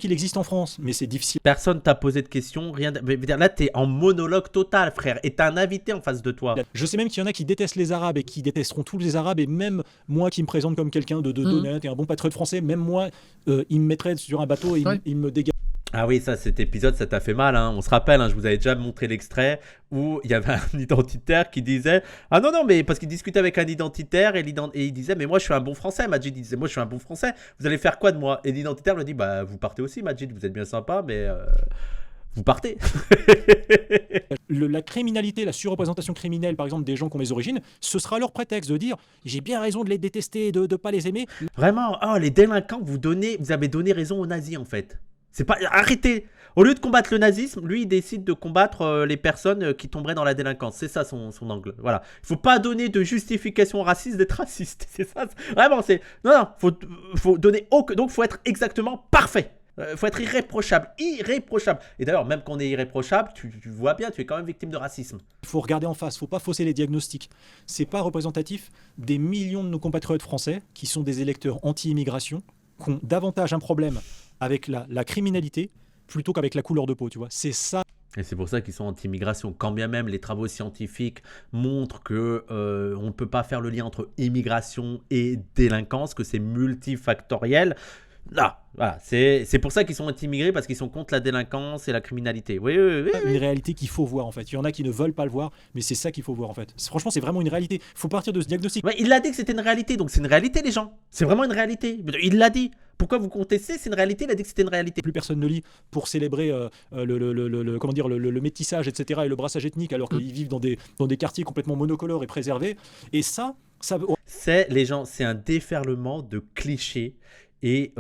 qu'il existe en France, mais c'est difficile. Personne t'a posé de questions, rien. Là, t'es en monologue total, frère, et t'as un invité en face de toi. Je sais même qu'il y en a qui détestent les Arabes et qui détesteront tous les Arabes, et même moi qui me présente comme quelqu'un de honnête et un bon patriote français, même moi, il me mettrait sur un bateau et il me dégage. Ah oui, ça, cet épisode, ça t'a fait mal, hein. On se rappelle, hein, je vous avais déjà montré l'extrait où il y avait un identitaire qui disait « Ah non, mais parce qu'il discutait avec un identitaire et il disait « Mais moi, je suis un bon Français. » Majid, il disait « Moi, je suis un bon Français. Vous allez faire quoi de moi ?» Et l'identitaire lui dit « Bah, vous partez aussi, Majid. Vous êtes bien sympa, mais vous partez. » La criminalité, la surreprésentation criminelle, par exemple, des gens qui ont mes origines, ce sera leur prétexte de dire « J'ai bien raison de les détester et de ne pas les aimer. » Vraiment, les délinquants, vous avez donné raison aux nazis, en fait. C'est pas... Arrêtez. Au lieu de combattre le nazisme, lui, il décide de combattre les personnes qui tomberaient dans la délinquance. C'est ça son angle. Voilà. Il faut pas donner de justification raciste d'être raciste. C'est ça. Vraiment, c'est... Non, faut donner... Donc, faut être exactement parfait. Faut être irréprochable. Et d'ailleurs, même quand on est irréprochable, tu vois bien, tu es quand même victime de racisme. Il faut regarder en face, il ne faut pas fausser les diagnostics. C'est pas représentatif des millions de nos compatriotes français qui sont des électeurs anti-immigration, qui ont davantage un problème avec la criminalité plutôt qu'avec la couleur de peau, tu vois. C'est ça. Et c'est pour ça qu'ils sont anti-immigration. Quand bien même les travaux scientifiques montrent que on ne peut pas faire le lien entre immigration et délinquance, que c'est multifactoriel. Là, voilà, c'est pour ça qu'ils sont anti-immigrés, parce qu'ils sont contre la délinquance et la criminalité. Oui. Une réalité qu'il faut voir en fait. Il y en a qui ne veulent pas le voir, mais c'est ça qu'il faut voir en fait. Franchement, c'est vraiment une réalité. Il faut partir de ce diagnostic. Ouais, il l'a dit que c'était une réalité, donc c'est une réalité, les gens. C'est vraiment une réalité. Il l'a dit. Pourquoi vous contestez? C'est une réalité, il a dit que c'était une réalité. Plus personne ne lit pour célébrer le métissage, etc. et le brassage ethnique, alors qu'ils vivent dans des quartiers complètement monocolores et préservés. Et ça c'est les gens, c'est un déferlement de clichés et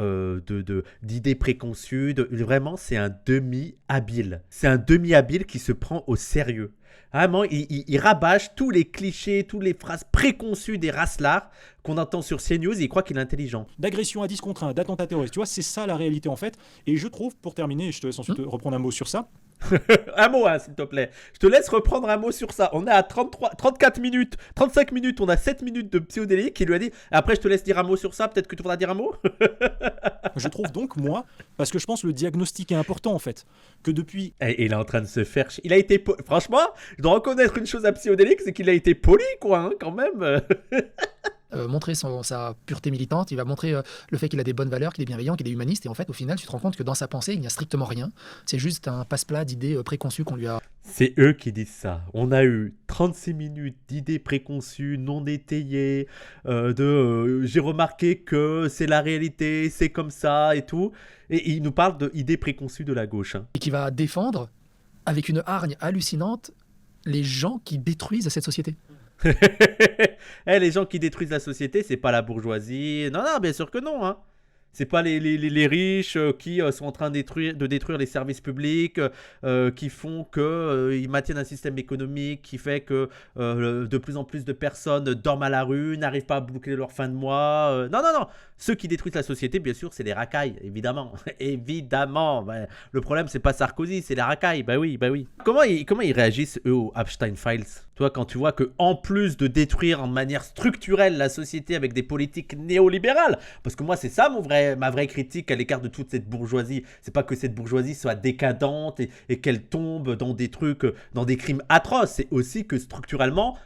d'idées préconçues. Vraiment, c'est un demi-habile. C'est un demi-habile qui se prend au sérieux. Vraiment, il rabâche tous les clichés, toutes les phrases préconçues des racelards qu'on entend sur CNews et il croit qu'il est intelligent. D'agression à 10 contre 1, d'attentat terroriste. Tu vois, c'est ça la réalité en fait. Et je trouve, pour terminer, je te laisse ensuite reprendre un mot sur ça. Un mot, hein, s'il te plaît. Je te laisse reprendre un mot sur ça. On est à 34 minutes, 35 minutes. On a 7 minutes de psychodélique qui lui a dit. Après, je te laisse dire un mot sur ça. Peut-être que tu voudras dire un mot. Je trouve donc, moi, parce que je pense que le diagnostic est important en fait. Que depuis. Et il est en train de se faire. Il a été. Franchement, je dois reconnaître une chose à psychodélique, c'est qu'il a été poli, quoi, hein, quand même. Montrer sa pureté militante, il va montrer le fait qu'il a des bonnes valeurs, qu'il est bienveillant, qu'il est humaniste, et en fait, au final, tu te rends compte que dans sa pensée, il n'y a strictement rien. C'est juste un passe-plat d'idées préconçues qu'on lui a... C'est eux qui disent ça. On a eu 36 minutes d'idées préconçues, non étayées, j'ai remarqué que c'est la réalité, c'est comme ça et tout. Et ils nous parlent d'idées préconçues de la gauche. Hein. Et qui va défendre, avec une hargne hallucinante, les gens qui détruisent cette société. Les gens qui détruisent la société, c'est pas la bourgeoisie. Non, non, bien sûr que non. Hein. C'est pas les riches qui sont en train de détruire les services publics, qui font qu'ils maintiennent un système économique qui fait que de plus en plus de personnes dorment à la rue, n'arrivent pas à boucler leur fin de mois. Non, non, non. Ceux qui détruisent la société, bien sûr, c'est les racailles, évidemment. Évidemment. Ben, le problème, c'est pas Sarkozy, c'est les racailles. Bah oui, bah oui. Comment ils réagissent, eux, aux Epstein Files? Toi, quand tu vois qu'en plus de détruire en manière structurelle la société avec des politiques néolibérales, parce que moi, c'est ça ma vraie critique à l'écart de toute cette bourgeoisie. C'est pas que cette bourgeoisie soit décadente et qu'elle tombe dans des trucs, dans des crimes atroces. C'est aussi que structurellement,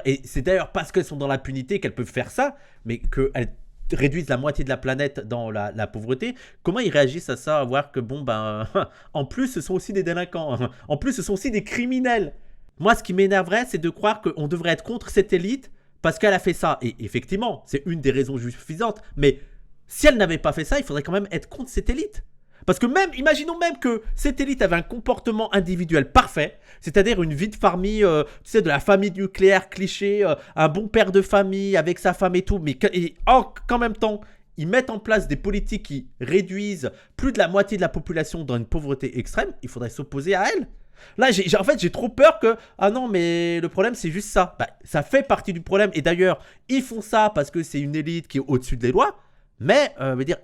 et c'est d'ailleurs parce qu'elles sont dans l'impunité qu'elles peuvent faire ça, mais qu'elles réduisent la moitié de la planète dans la pauvreté. Comment ils réagissent à ça, à voir que bon, ben, en plus, ce sont aussi des délinquants. En plus, ce sont aussi des criminels. Moi, ce qui m'énerverait, c'est de croire qu'on devrait être contre cette élite parce qu'elle a fait ça. Et effectivement, c'est une des raisons suffisantes. Mais si elle n'avait pas fait ça, il faudrait quand même être contre cette élite. Parce que même, imaginons même que cette élite avait un comportement individuel parfait, c'est-à-dire une vie de famille, tu sais, de la famille nucléaire cliché, un bon père de famille avec sa femme et tout, mais qu'en même temps, ils mettent en place des politiques qui réduisent plus de la moitié de la population dans une pauvreté extrême, il faudrait s'opposer à elle. Là, en fait, j'ai trop peur que... Ah non, mais le problème, c'est juste ça. Bah, ça fait partie du problème. Et d'ailleurs, ils font ça parce que c'est une élite qui est au-dessus des lois. Mais,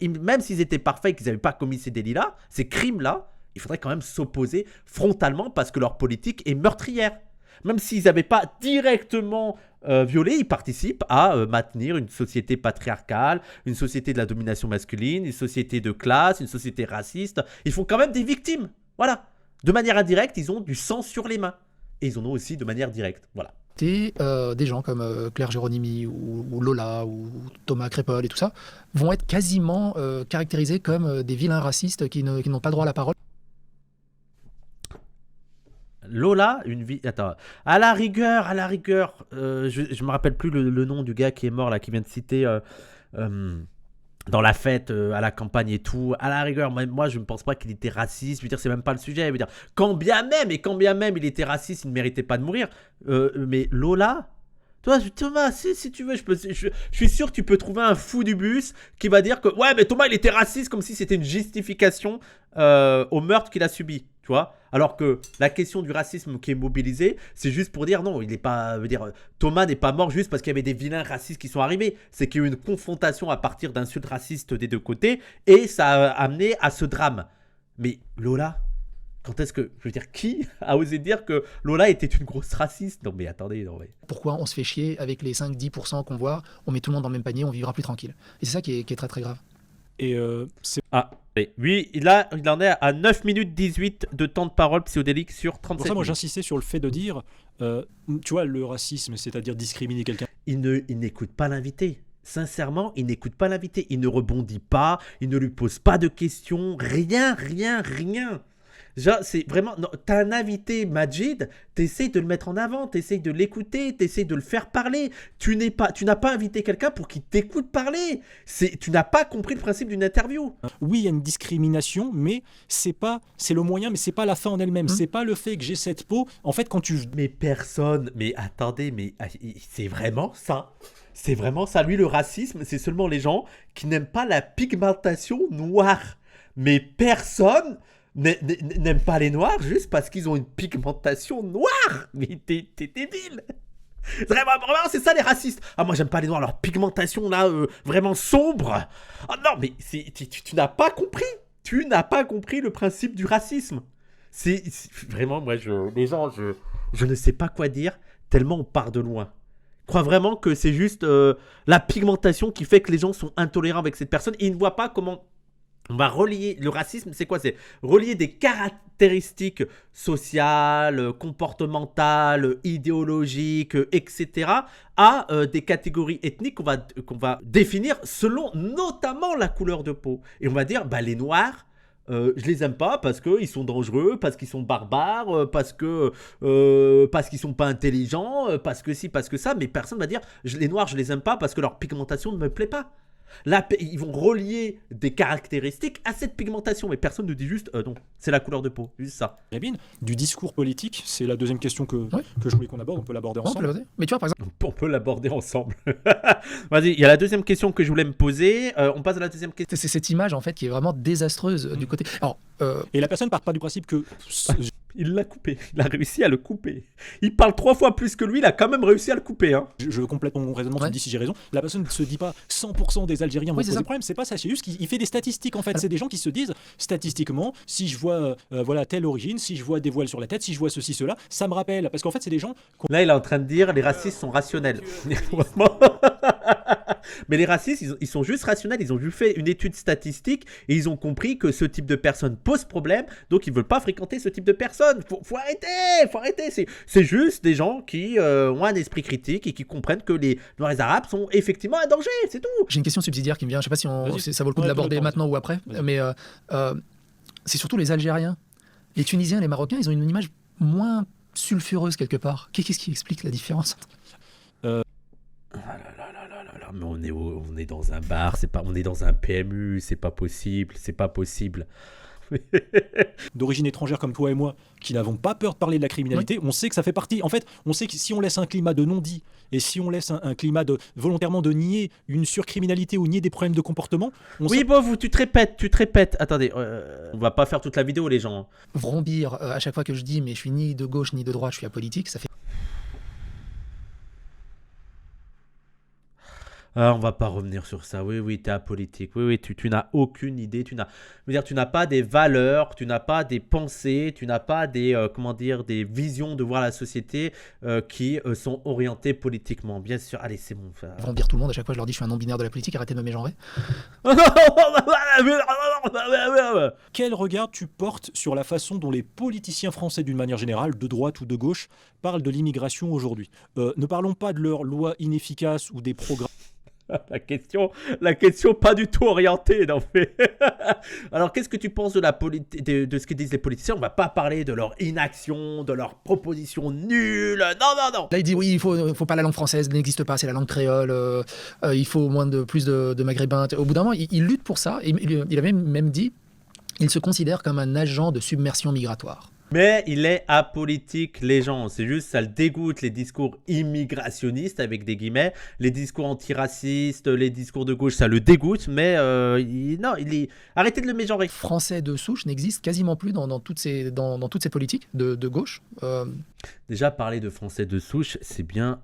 même s'ils étaient parfaits et qu'ils n'avaient pas commis ces délits-là, ces crimes-là, il faudrait quand même s'opposer frontalement parce que leur politique est meurtrière. Même s'ils n'avaient pas directement violé, ils participent à maintenir une société patriarcale, une société de la domination masculine, une société de classe, une société raciste. Ils font quand même des victimes. Voilà. De manière indirecte, ils ont du sang sur les mains. Et ils en ont aussi de manière directe. Voilà. Des gens comme Claire Géronimi ou Lola ou Thomas Crépol et tout ça vont être quasiment caractérisés comme des vilains racistes qui n'ont pas droit à la parole. Lola, Attends. À la rigueur, je me rappelle plus le nom du gars qui est mort là, qui vient de citer... dans la fête, à la campagne et tout, à la rigueur, moi je ne pense pas qu'il était raciste, je veux dire, c'est même pas le sujet, je veux dire, quand bien même il était raciste, il ne méritait pas de mourir, mais Lola, toi Thomas, si tu veux, je suis sûr que tu peux trouver un fou du bus qui va dire que, ouais mais Thomas il était raciste, comme si c'était une justification au meurtre qu'il a subi, tu vois, alors que la question du racisme qui est mobilisée, c'est juste pour dire non, il n'est pas, Thomas n'est pas mort juste parce qu'il y avait des vilains racistes qui sont arrivés. C'est qu'il y a eu une confrontation à partir d'insultes racistes des deux côtés et ça a amené à ce drame. Mais Lola, quand est-ce que, je veux dire, qui a osé dire que Lola était une grosse raciste? Non mais attendez, non mais... Pourquoi on se fait chier avec les 5-10% qu'on voit, on met tout le monde dans le même panier, on vivra plus tranquille. Et c'est ça qui est très très grave. Et c'est oui, il en est à 9 minutes 18 de temps de parole psychodélique sur 37 pour ça, moi, minutes. j'insistais sur le fait de dire, tu vois, le racisme, c'est-à-dire discriminer quelqu'un. Il n'écoute pas l'invité. Sincèrement, il n'écoute pas l'invité. Il ne rebondit pas, il ne lui pose pas de questions, rien. Genre, c'est vraiment... T'as un invité, Majid, t'essayes de le mettre en avant, t'essayes de l'écouter, t'essayes de le faire parler. Tu n'as pas invité quelqu'un pour qu'il t'écoute parler. Tu n'as pas compris le principe d'une interview. Oui, il y a une discrimination, mais c'est le moyen, mais c'est pas la fin en elle-même. C'est pas le fait que j'ai cette peau. En fait, quand tu... Mais personne... Mais attendez, mais c'est vraiment ça. C'est vraiment ça. Lui, le racisme, c'est seulement les gens qui n'aiment pas la pigmentation noire. Mais personne... n'aime pas les noirs juste parce qu'ils ont une pigmentation noire. Mais t'es débile. Vraiment, c'est ça les racistes. Ah, moi j'aime pas les noirs, leur pigmentation là, vraiment sombre. Ah non, mais tu n'as pas compris. Tu n'as pas compris le principe du racisme. C'est vraiment, moi, les gens, je ne sais pas quoi dire tellement on part de loin. Je crois vraiment que c'est juste la pigmentation qui fait que les gens sont intolérants avec cette personne et ils ne voient pas comment... On va relier, le racisme, c'est quoi? C'est relier des caractéristiques sociales, comportementales, idéologiques, etc. à des catégories ethniques qu'on va définir selon notamment la couleur de peau. Et on va dire, bah, les noirs, Je les aime pas parce qu'ils sont dangereux, parce qu'ils sont barbares, parce qu'ils sont pas intelligents, parce que si, parce que ça. Mais personne va dire les noirs, je les aime pas parce que leur pigmentation ne me plaît pas. Là, ils vont relier des caractéristiques à cette pigmentation, mais personne ne dit juste non, c'est la couleur de peau, juste ça. Rabin, du discours politique, c'est la deuxième question que je voulais qu'on aborde. On peut l'aborder Non, on peut ensemble. l'aborder. Mais tu vois, par exemple, On peut l'aborder ensemble. Vas-y, il y a la deuxième question que je voulais me poser. On passe à la deuxième question. c'est cette image en fait qui est vraiment désastreuse du côté. Alors, Et la personne part pas du principe que Il l'a coupé, il a réussi à le couper. Il parle 3 fois plus que lui, il a quand même réussi à le couper. Hein. je complète mon raisonnement, tu Ouais. me dis si j'ai raison. La personne ne se dit pas 100% des Algériens vont Oui, c'est poser ça. le problème, c'est pas ça, c'est juste qu'il fait des statistiques en fait. C'est des gens qui se disent statistiquement, si je vois voilà telle origine, si je vois des voiles sur la tête, si je vois ceci, cela, ça me rappelle. Parce qu'en fait, c'est des gens Là, il est en train de dire les racistes sont rationnels. Vraiment. Mais les racistes, ils sont juste rationnels. Ils ont juste fait une étude statistique et ils ont compris que ce type de personne pose problème. Donc, ils veulent pas fréquenter ce type de personne. Faut arrêter. Faut arrêter. C'est juste des gens qui ont un esprit critique et qui comprennent que les Noirs et les Arabes sont effectivement un danger. C'est tout. j'ai une question subsidiaire qui me vient. Je sais pas si Vas-y. ça vaut le coup Ouais, de l'aborder vas-y. maintenant ou après. Vas-y. Mais c'est surtout les Algériens, les Tunisiens, les Marocains. Ils ont une image moins sulfureuse quelque part. Qu'est-ce qui explique la différence? Ah là là là là là là, mais on est dans un bar, on est dans un PMU, c'est pas possible, c'est pas possible. d'origine étrangère comme toi et moi, qui n'avons pas peur de parler de la criminalité, on sait que ça fait partie. En fait, on sait que si on laisse un climat de non-dit et si on laisse un climat de volontairement de nier une surcriminalité ou nier des problèmes de comportement, on Oui, sait- bon, tu te répètes. Attendez, on va pas faire toute la vidéo, les gens. Vrombir à chaque fois que je dis mais je suis ni de gauche ni de droite, je suis apolitique, ça fait Ah, on va pas revenir sur ça. Oui, t'es apolitique. Oui, tu n'as aucune idée. Je veux dire, tu n'as pas des valeurs, tu n'as pas des pensées, tu n'as pas des visions de voir la société qui sont orientées politiquement. Bien sûr. Allez, c'est bon. vrombir tout le monde. À chaque fois, je leur dis je suis un non-binaire de la politique, arrêtez de me mégenrer. quel regard tu portes sur la façon dont les politiciens français, d'une manière générale, de droite ou de gauche, parlent de l'immigration aujourd'hui? Ne parlons pas de leurs lois inefficaces ou des programmes. La question pas du tout orientée, non mais. Alors, qu'est-ce que tu penses de ce que disent les politiciens? On va pas parler de leur inaction, de leurs propositions nulles. Non. Là, il dit oui, il faut pas la langue française, n'existe pas, c'est la langue créole. Il faut plus de maghrébins. Au bout d'un moment, il lutte pour ça. Et il avait même dit, il se considère comme un agent de submersion migratoire. Mais il est apolitique, les gens. C'est juste, ça le dégoûte, les discours immigrationnistes, avec des guillemets, les discours antiracistes, les discours de gauche, ça le dégoûte. Mais arrêtez de le mégenrer. Français de souche n'existe quasiment plus dans toutes ces politiques de gauche. Déjà, parler de français de souche, c'est bien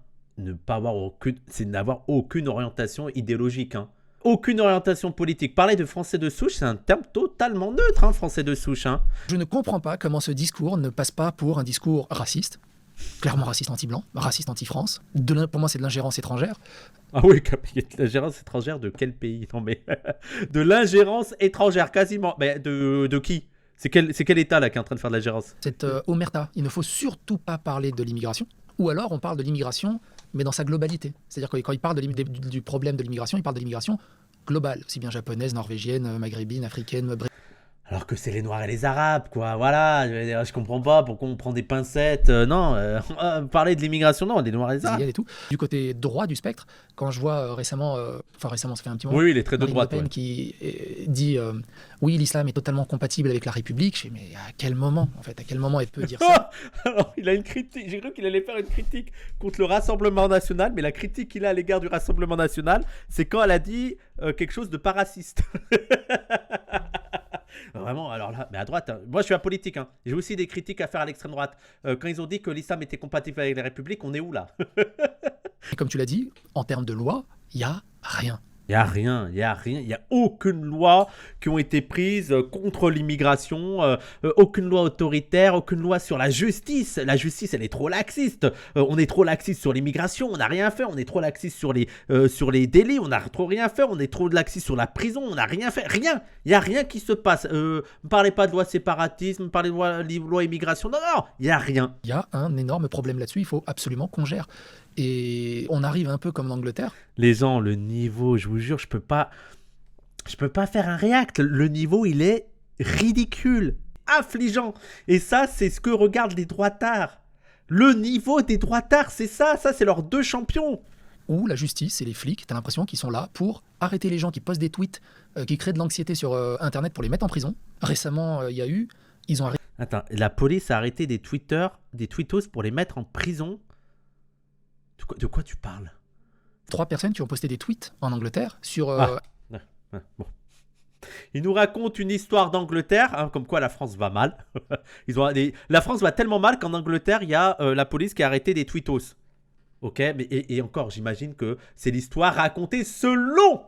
c'est n'avoir aucune orientation idéologique. Hein. Aucune orientation politique. Parler de français de souche, c'est un terme totalement neutre, hein, français de souche. Hein. Je ne comprends pas comment ce discours ne passe pas pour un discours raciste, clairement raciste anti-blanc, raciste anti-France. Pour moi, c'est de l'ingérence étrangère. Ah oui, l'ingérence étrangère de quel pays? Non mais de l'ingérence étrangère, quasiment. Mais de qui? C'est quel État là qui est en train de faire de l'ingérence? Cette omerta. Il ne faut surtout pas parler de l'immigration. Ou alors, on parle de l'immigration, mais dans sa globalité. C'est-à-dire que quand il parle du problème de l'immigration, il parle de l'immigration globale, aussi bien japonaise, norvégienne, maghrébine, africaine, Alors que c'est les Noirs et les Arabes, quoi. Voilà, je comprends pas pourquoi on prend des pincettes. Parler de l'immigration, non, des Noirs et les Arabes. brésilienne et tout. Du côté droit du spectre, quand je vois récemment, ça fait un petit moment, Oui, il est très de Marine droite. Le Pen Ouais. qui dit oui, l'islam est totalement compatible avec la République. Je dis, mais à quel moment, en fait, à quel moment elle peut dire ça? Alors, il a une critique. J'ai cru qu'il allait faire une critique contre le Rassemblement National, mais la critique qu'il a à l'égard du Rassemblement National, c'est quand elle a dit quelque chose de pas raciste. Vraiment, alors là, mais à droite, hein. Moi je suis apolitique, hein. J'ai aussi des critiques à faire à l'extrême droite. Quand ils ont dit que l'islam était compatible avec la République, on est où là? Et comme tu l'as dit, en termes de loi, il n'y a rien. Il n'y a rien, il n'y a aucune loi qui ont été prises contre l'immigration, aucune loi autoritaire, aucune loi sur la justice. La justice, elle est trop laxiste. On est trop laxiste sur l'immigration, on n'a rien fait. On est trop laxiste sur les délits, on n'a trop rien fait. On est trop laxiste sur la prison, on n'a rien fait. Rien, il n'y a rien qui se passe. Ne parlez pas de loi séparatisme, parlez de loi immigration. Non, il n'y a rien. Il y a un énorme problème là-dessus, il faut absolument qu'on gère. Et on arrive un peu comme l'Angleterre. Les gens, le niveau, je vous jure, je peux pas faire un react. Le niveau, il est ridicule, affligeant. Et ça, c'est ce que regardent les droitards. Le niveau des droitards, c'est ça. Ça, c'est leurs 2 champions. Où la justice et les flics, t'as l'impression qu'ils sont là pour arrêter les gens qui postent des tweets qui créent de l'anxiété sur Internet pour les mettre en prison. Récemment, ils ont arrêté Attends, la police a arrêté des tweetos pour les mettre en prison. De quoi tu parles? 3 personnes qui ont posté des tweets en Angleterre sur... Bon. Ils nous racontent une histoire d'Angleterre, hein, comme quoi la France va mal. La France va tellement mal qu'en Angleterre, il y a la police qui a arrêté des tweetos. Ok, mais et encore, j'imagine que c'est l'histoire racontée selon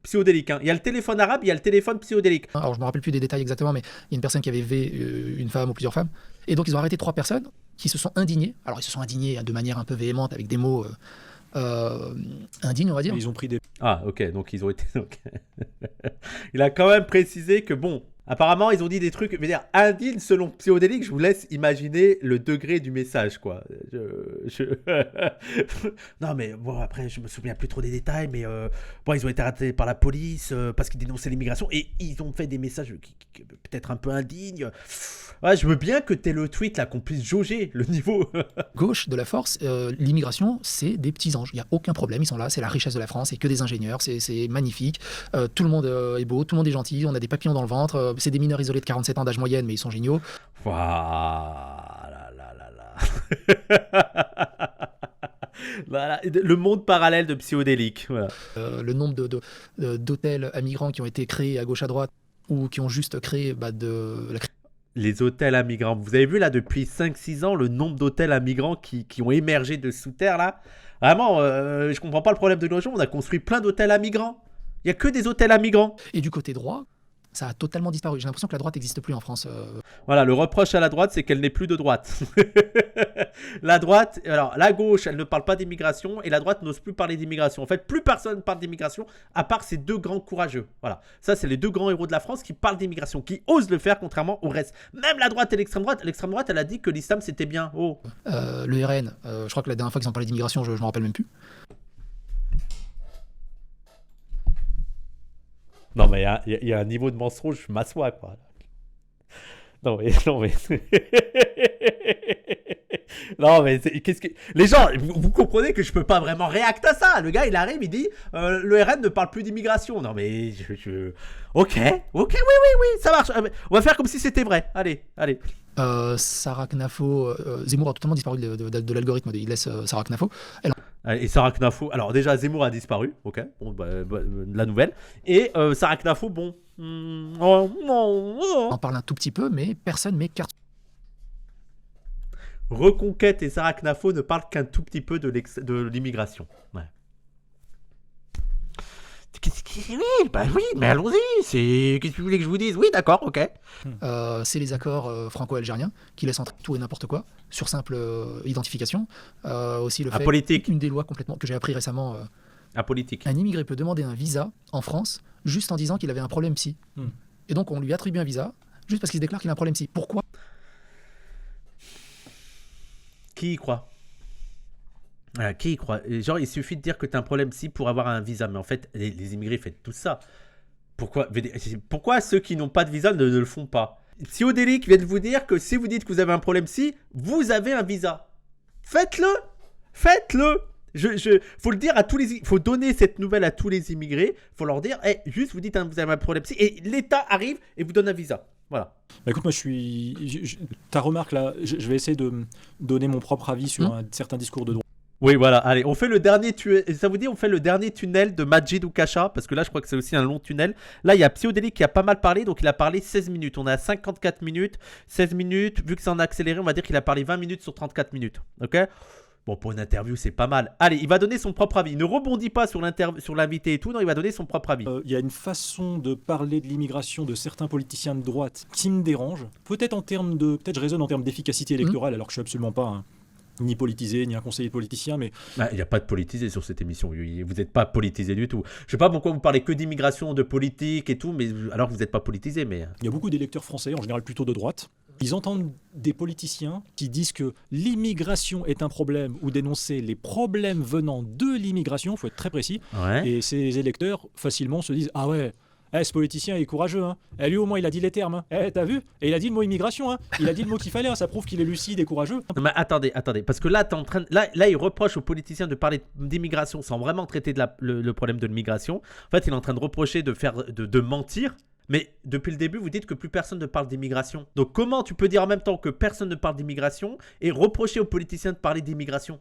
Psyodélique. Hein. Il y a le téléphone arabe, il y a le téléphone psyodélique. Alors je me rappelle plus des détails exactement, mais il y a une personne qui avait élevé une femme ou plusieurs femmes. Et donc ils ont arrêté 3 personnes qui se sont indignées. Alors ils se sont indignés de manière un peu véhémente avec des mots indignes, on va dire. Ils ont pris des... Ah, ok, donc ils ont été... ok. Il a quand même précisé que bon... Apparemment, ils ont dit des trucs, je veux dire, indignes selon Psyodélique. Je vous laisse imaginer le degré du message, quoi. Non, mais bon, après, je me souviens plus trop des détails, mais bon, ils ont été arrêtés par la police parce qu'ils dénonçaient l'immigration et ils ont fait des messages qui peut-être un peu indignes. Ouais, je veux bien que t'aies le tweet là, qu'on puisse jauger le niveau. Gauche de la force, l'immigration, c'est des petits anges. Il n'y a aucun problème, ils sont là, c'est la richesse de la France, c'est que des ingénieurs, c'est magnifique. Tout le monde est beau, tout le monde est gentil, on a des papillons dans le ventre. C'est des mineurs isolés de 47 ans d'âge moyenne, mais ils sont géniaux. Waouh là là là là. Voilà, le monde parallèle de Psyodélique. Voilà. Le nombre d'hôtels à migrants qui ont été créés à gauche à droite ou qui ont juste créé les hôtels à migrants. Vous avez vu là depuis 5-6 ans le nombre d'hôtels à migrants qui ont émergé de sous terre là. Vraiment, je comprends pas le problème de nos gens. On a construit plein d'hôtels à migrants. Il y a que des hôtels à migrants. Et du côté droit, ça a totalement disparu. J'ai l'impression que la droite n'existe plus en France. Voilà, le reproche à la droite, c'est qu'elle n'est plus de droite. La droite, alors la gauche, elle ne parle pas d'immigration et la droite n'ose plus parler d'immigration. En fait, plus personne parle d'immigration à part ces 2 grands courageux. Voilà, ça c'est les 2 grands héros de la France qui parlent d'immigration, qui osent le faire contrairement au reste. Même la droite et l'extrême droite. L'extrême droite, elle a dit que l'islam c'était bien. Oh. Le RN, je crois que la dernière fois qu'ils ont parlé d'immigration, je ne me rappelle même plus. Non, mais il y a un niveau de mensonge, je m'assois, quoi. Non, mais... non, mais qu'est-ce que... Les gens, vous comprenez que je peux pas vraiment réacter à ça. Le gars, il arrive, il dit, le RN ne parle plus d'immigration. Non, mais Ok, oui, ça marche. On va faire comme si c'était vrai. Allez. Sarah Knafo, Zemmour a totalement disparu de l'algorithme, il laisse Sarah Knafo. Et Sarah Knafo, alors déjà Zemmour a disparu, ok, bon, la nouvelle. Et Sarah Knafo, bon... On en parle un tout petit peu, mais personne met carte. Reconquête et Sarah Knafo ne parlent qu'un tout petit peu de l'immigration. Ouais. Oui, mais allons-y. Qu'est-ce que vous voulez que je vous dise? Oui, d'accord, ok. C'est les accords franco-algériens qui laissent entrer tout et n'importe quoi sur simple identification. Aussi le fait Apolitique. Une des lois complètement que j'ai appris récemment. Apolitique. Un immigré peut demander un visa en France juste en disant qu'il avait un problème psy. Et donc on lui attribue un visa juste parce qu'il se déclare qu'il a un problème psy. Pourquoi? Qui y croit? Qui y croit? Genre, il suffit de dire que tu as un problème psy pour avoir un visa. Mais en fait, les immigrés font tout ça. Pourquoi ceux qui n'ont pas de visa ne le font pas? Psyodélique vient de vous dire que si vous dites que vous avez un problème psy, vous avez un visa. Faites-le. Faut le dire à tous les... Faut donner cette nouvelle à tous les immigrés. Faut leur dire, juste vous dites vous avez un problème psy et l'État arrive et vous donne un visa. Voilà. Bah écoute, moi ta remarque là, je vais essayer de donner mon propre avis sur un certain discours de droite. Oui, voilà. Allez, on fait le dernier tunnel. Ça vous dit, on fait le dernier tunnel de Majid Oukasha, parce que là, je crois que c'est aussi un long tunnel. Là, il y a Psyodélique qui a pas mal parlé, donc il a parlé 16 minutes. On est à 54 minutes, 16 minutes. Vu que c'est en accéléré, on va dire qu'il a parlé 20 minutes sur 34 minutes. Ok? Bon, pour une interview, c'est pas mal. Allez, il va donner son propre avis. Il ne rebondit pas sur l'invité et tout. Non, il va donner son propre avis. Il y a une façon de parler de l'immigration de certains politiciens de droite qui me dérange. Peut-être je raisonne en termes d'efficacité électorale, alors que je suis absolument pas ni politisé, ni un conseiller politicien, mais... Il n'y a pas de politisé sur cette émission. Vous n'êtes pas politisé du tout. Je sais pas pourquoi vous parlez que d'immigration, de politique et tout, mais alors que vous n'êtes pas politisé, mais... Il y a beaucoup d'électeurs français, en général plutôt de droite. Ils entendent des politiciens qui disent que l'immigration est un problème ou dénoncer les problèmes venant de l'immigration, il faut être très précis. Ouais. Et ces électeurs facilement se disent « Ah ouais, Eh, ce politicien est courageux, hein. Eh, lui au moins il a dit les termes, hein. Eh, t'as vu? Et il a dit le mot immigration, hein. Il a dit le mot qu'il fallait, hein. Ça prouve qu'il est lucide et courageux. Non, mais attendez, parce que là, là, il reproche aux politiciens de parler d'immigration sans vraiment traiter de le problème de l'immigration. En fait, il est en train de reprocher de mentir. Mais depuis le début, vous dites que plus personne ne parle d'immigration. Donc comment tu peux dire en même temps que personne ne parle d'immigration et reprocher aux politiciens de parler d'immigration?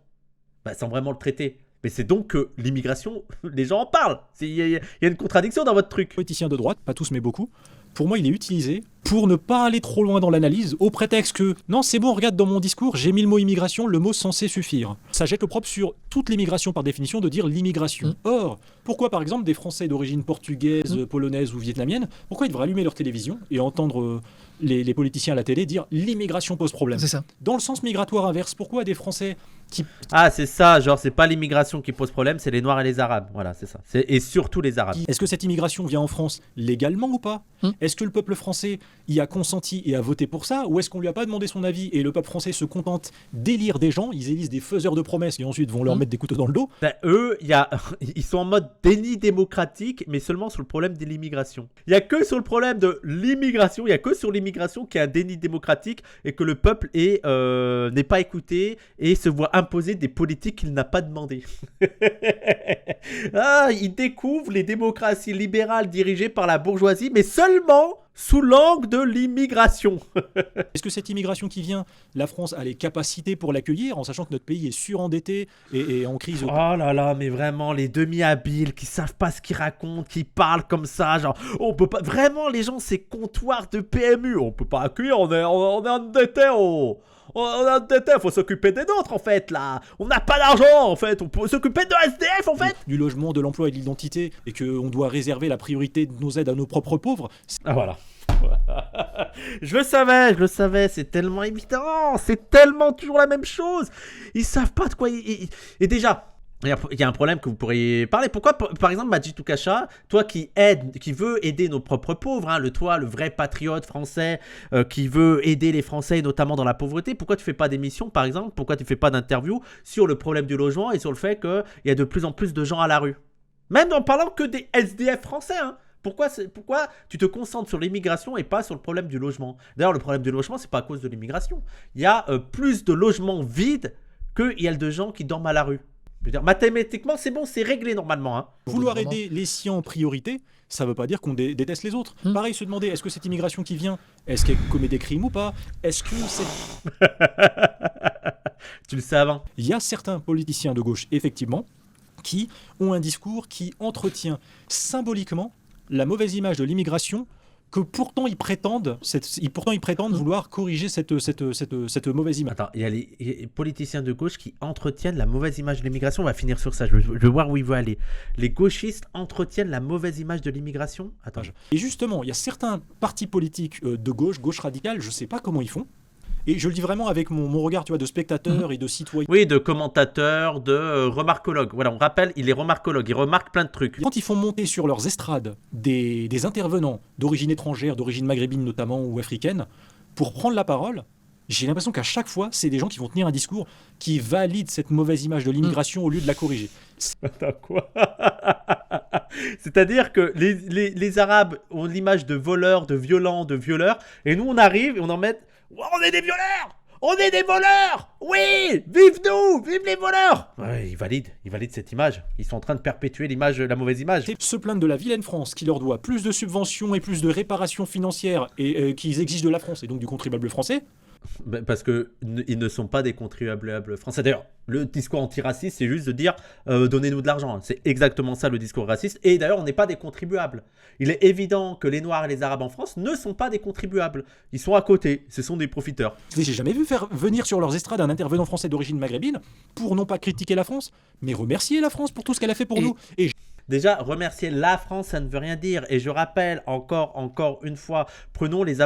Bah, sans vraiment le traiter. Mais c'est donc que l'immigration, les gens en parlent. Il y a une contradiction dans votre truc. Politicien de droite, pas tous mais beaucoup, pour moi il est utilisé pour ne pas aller trop loin dans l'analyse, au prétexte que non c'est bon, regarde dans mon discours, j'ai mis le mot immigration, le mot censé suffire. Ça jette le propre sur toute l'immigration par définition de dire l'immigration. Or, pourquoi par exemple des Français d'origine portugaise, polonaise ou vietnamienne, pourquoi ils devraient allumer leur télévision et entendre les politiciens à la télé dire l'immigration pose problème? C'est ça. Dans le sens migratoire inverse, pourquoi des Français qui... Ah, c'est ça, genre c'est pas l'immigration qui pose problème, c'est les Noirs et les Arabes. Voilà, c'est ça. Et surtout les Arabes. Est-ce que cette immigration vient en France légalement ou pas? Est-ce que le peuple français y a consenti et a voté pour ça? Ou est-ce qu'on lui a pas demandé son avis et le peuple français se contente d'élire des gens, ils élisent des faiseurs de promesses et ensuite vont leur mettre des couteaux dans le dos? Ben, eux, ils sont en mode déni démocratique, mais seulement sur le problème de l'immigration. Il n'y a que sur le problème de l'immigration, il n'y a que sur l'immigration qu'il y a un déni démocratique et que le peuple n'est pas écouté et se voit imposer des politiques qu'il n'a pas demandées. Ah, il découvre les démocraties libérales dirigées par la bourgeoisie, mais seulement sous l'angle de l'immigration. Est-ce que cette immigration qui vient, la France a les capacités pour l'accueillir, en sachant que notre pays est surendetté et en crise? Oh là là, mais vraiment, les demi-habiles qui savent pas ce qu'ils racontent, qui parlent comme ça, genre, on peut pas... Vraiment, les gens, c'est comptoir de PMU, on peut pas accueillir, on est endetté, on est endetté, faut s'occuper des nôtres, en fait, là. On n'a pas d'argent, en fait, on peut s'occuper de SDF, en fait. Du logement, de l'emploi et de l'identité, et qu'on doit réserver la priorité de nos aides à nos propres pauvres. Ah, voilà. Je le savais, c'est tellement évident, c'est tellement toujours la même chose. Ils savent pas de quoi. Et déjà, il y a un problème que vous pourriez parler. Pourquoi, par exemple, Majid Toukacha, toi qui veut aider nos propres pauvres, hein, le vrai patriote français qui veut aider les Français, notamment dans la pauvreté, pourquoi tu fais pas d'émission, par exemple? Pourquoi tu fais pas d'interview sur le problème du logement et sur le fait qu'il y a de plus en plus de gens à la rue? Même en parlant que des SDF français, hein. Pourquoi tu te concentres sur l'immigration et pas sur le problème du logement? D'ailleurs, le problème du logement, c'est pas à cause de l'immigration. Il y a plus de logements vides qu'il y a de gens qui dorment à la rue. Je veux dire, mathématiquement, c'est bon, c'est réglé normalement. Hein. Vouloir aider les siens en priorité, ça veut pas dire qu'on déteste les autres. Pareil, se demander, est-ce que cette immigration qui vient, est-ce qu'elle commet des crimes ou pas? Est-ce que c'est... Tu le sais avant. Il y a certains politiciens de gauche, effectivement, qui ont un discours qui entretient symboliquement la mauvaise image de l'immigration, que pourtant ils prétendent vouloir corriger cette mauvaise image. Attends, il y a les politiciens de gauche qui entretiennent la mauvaise image de l'immigration. On va finir sur ça, je veux voir où il veut aller. Les gauchistes entretiennent la mauvaise image de l'immigration. Attends. Et justement, il y a certains partis politiques de gauche radicale, je ne sais pas comment ils font. Et je le dis vraiment avec mon regard, tu vois, de spectateur et de citoyen. Oui, de commentateur, de remarcologue. Voilà, on rappelle, il est remarcologue, il remarque plein de trucs. Quand ils font monter sur leurs estrades des intervenants d'origine étrangère, d'origine maghrébine notamment ou africaine, pour prendre la parole, j'ai l'impression qu'à chaque fois, c'est des gens qui vont tenir un discours qui valide cette mauvaise image de l'immigration au lieu de la corriger. Attends, quoi? C'est-à-dire que les Arabes ont l'image de voleurs, de violents, de violeurs, et nous on arrive et on en met... On est des violeurs! On est des voleurs! Oui! Vive nous! Vive les voleurs! Ouais, ils valident cette image. Ils sont en train de perpétuer la mauvaise image. Se plaindre de la vilaine France qui leur doit plus de subventions et plus de réparations financières et qu'ils exigent de la France et donc du contribuable français. Parce qu'ils ne sont pas des contribuables français. D'ailleurs, le discours antiraciste, c'est juste de dire donnez-nous de l'argent. C'est exactement ça le discours raciste. Et d'ailleurs, on n'est pas des contribuables. Il est évident que les Noirs et les Arabes en France ne sont pas des contribuables. Ils sont à côté. Ce sont des profiteurs. J'ai jamais vu faire venir sur leurs estrades un intervenant français d'origine maghrébine pour non pas critiquer la France, mais remercier la France pour tout ce qu'elle a fait pour nous. Déjà, remercier la France, ça ne veut rien dire. Et je rappelle encore une fois, prenons les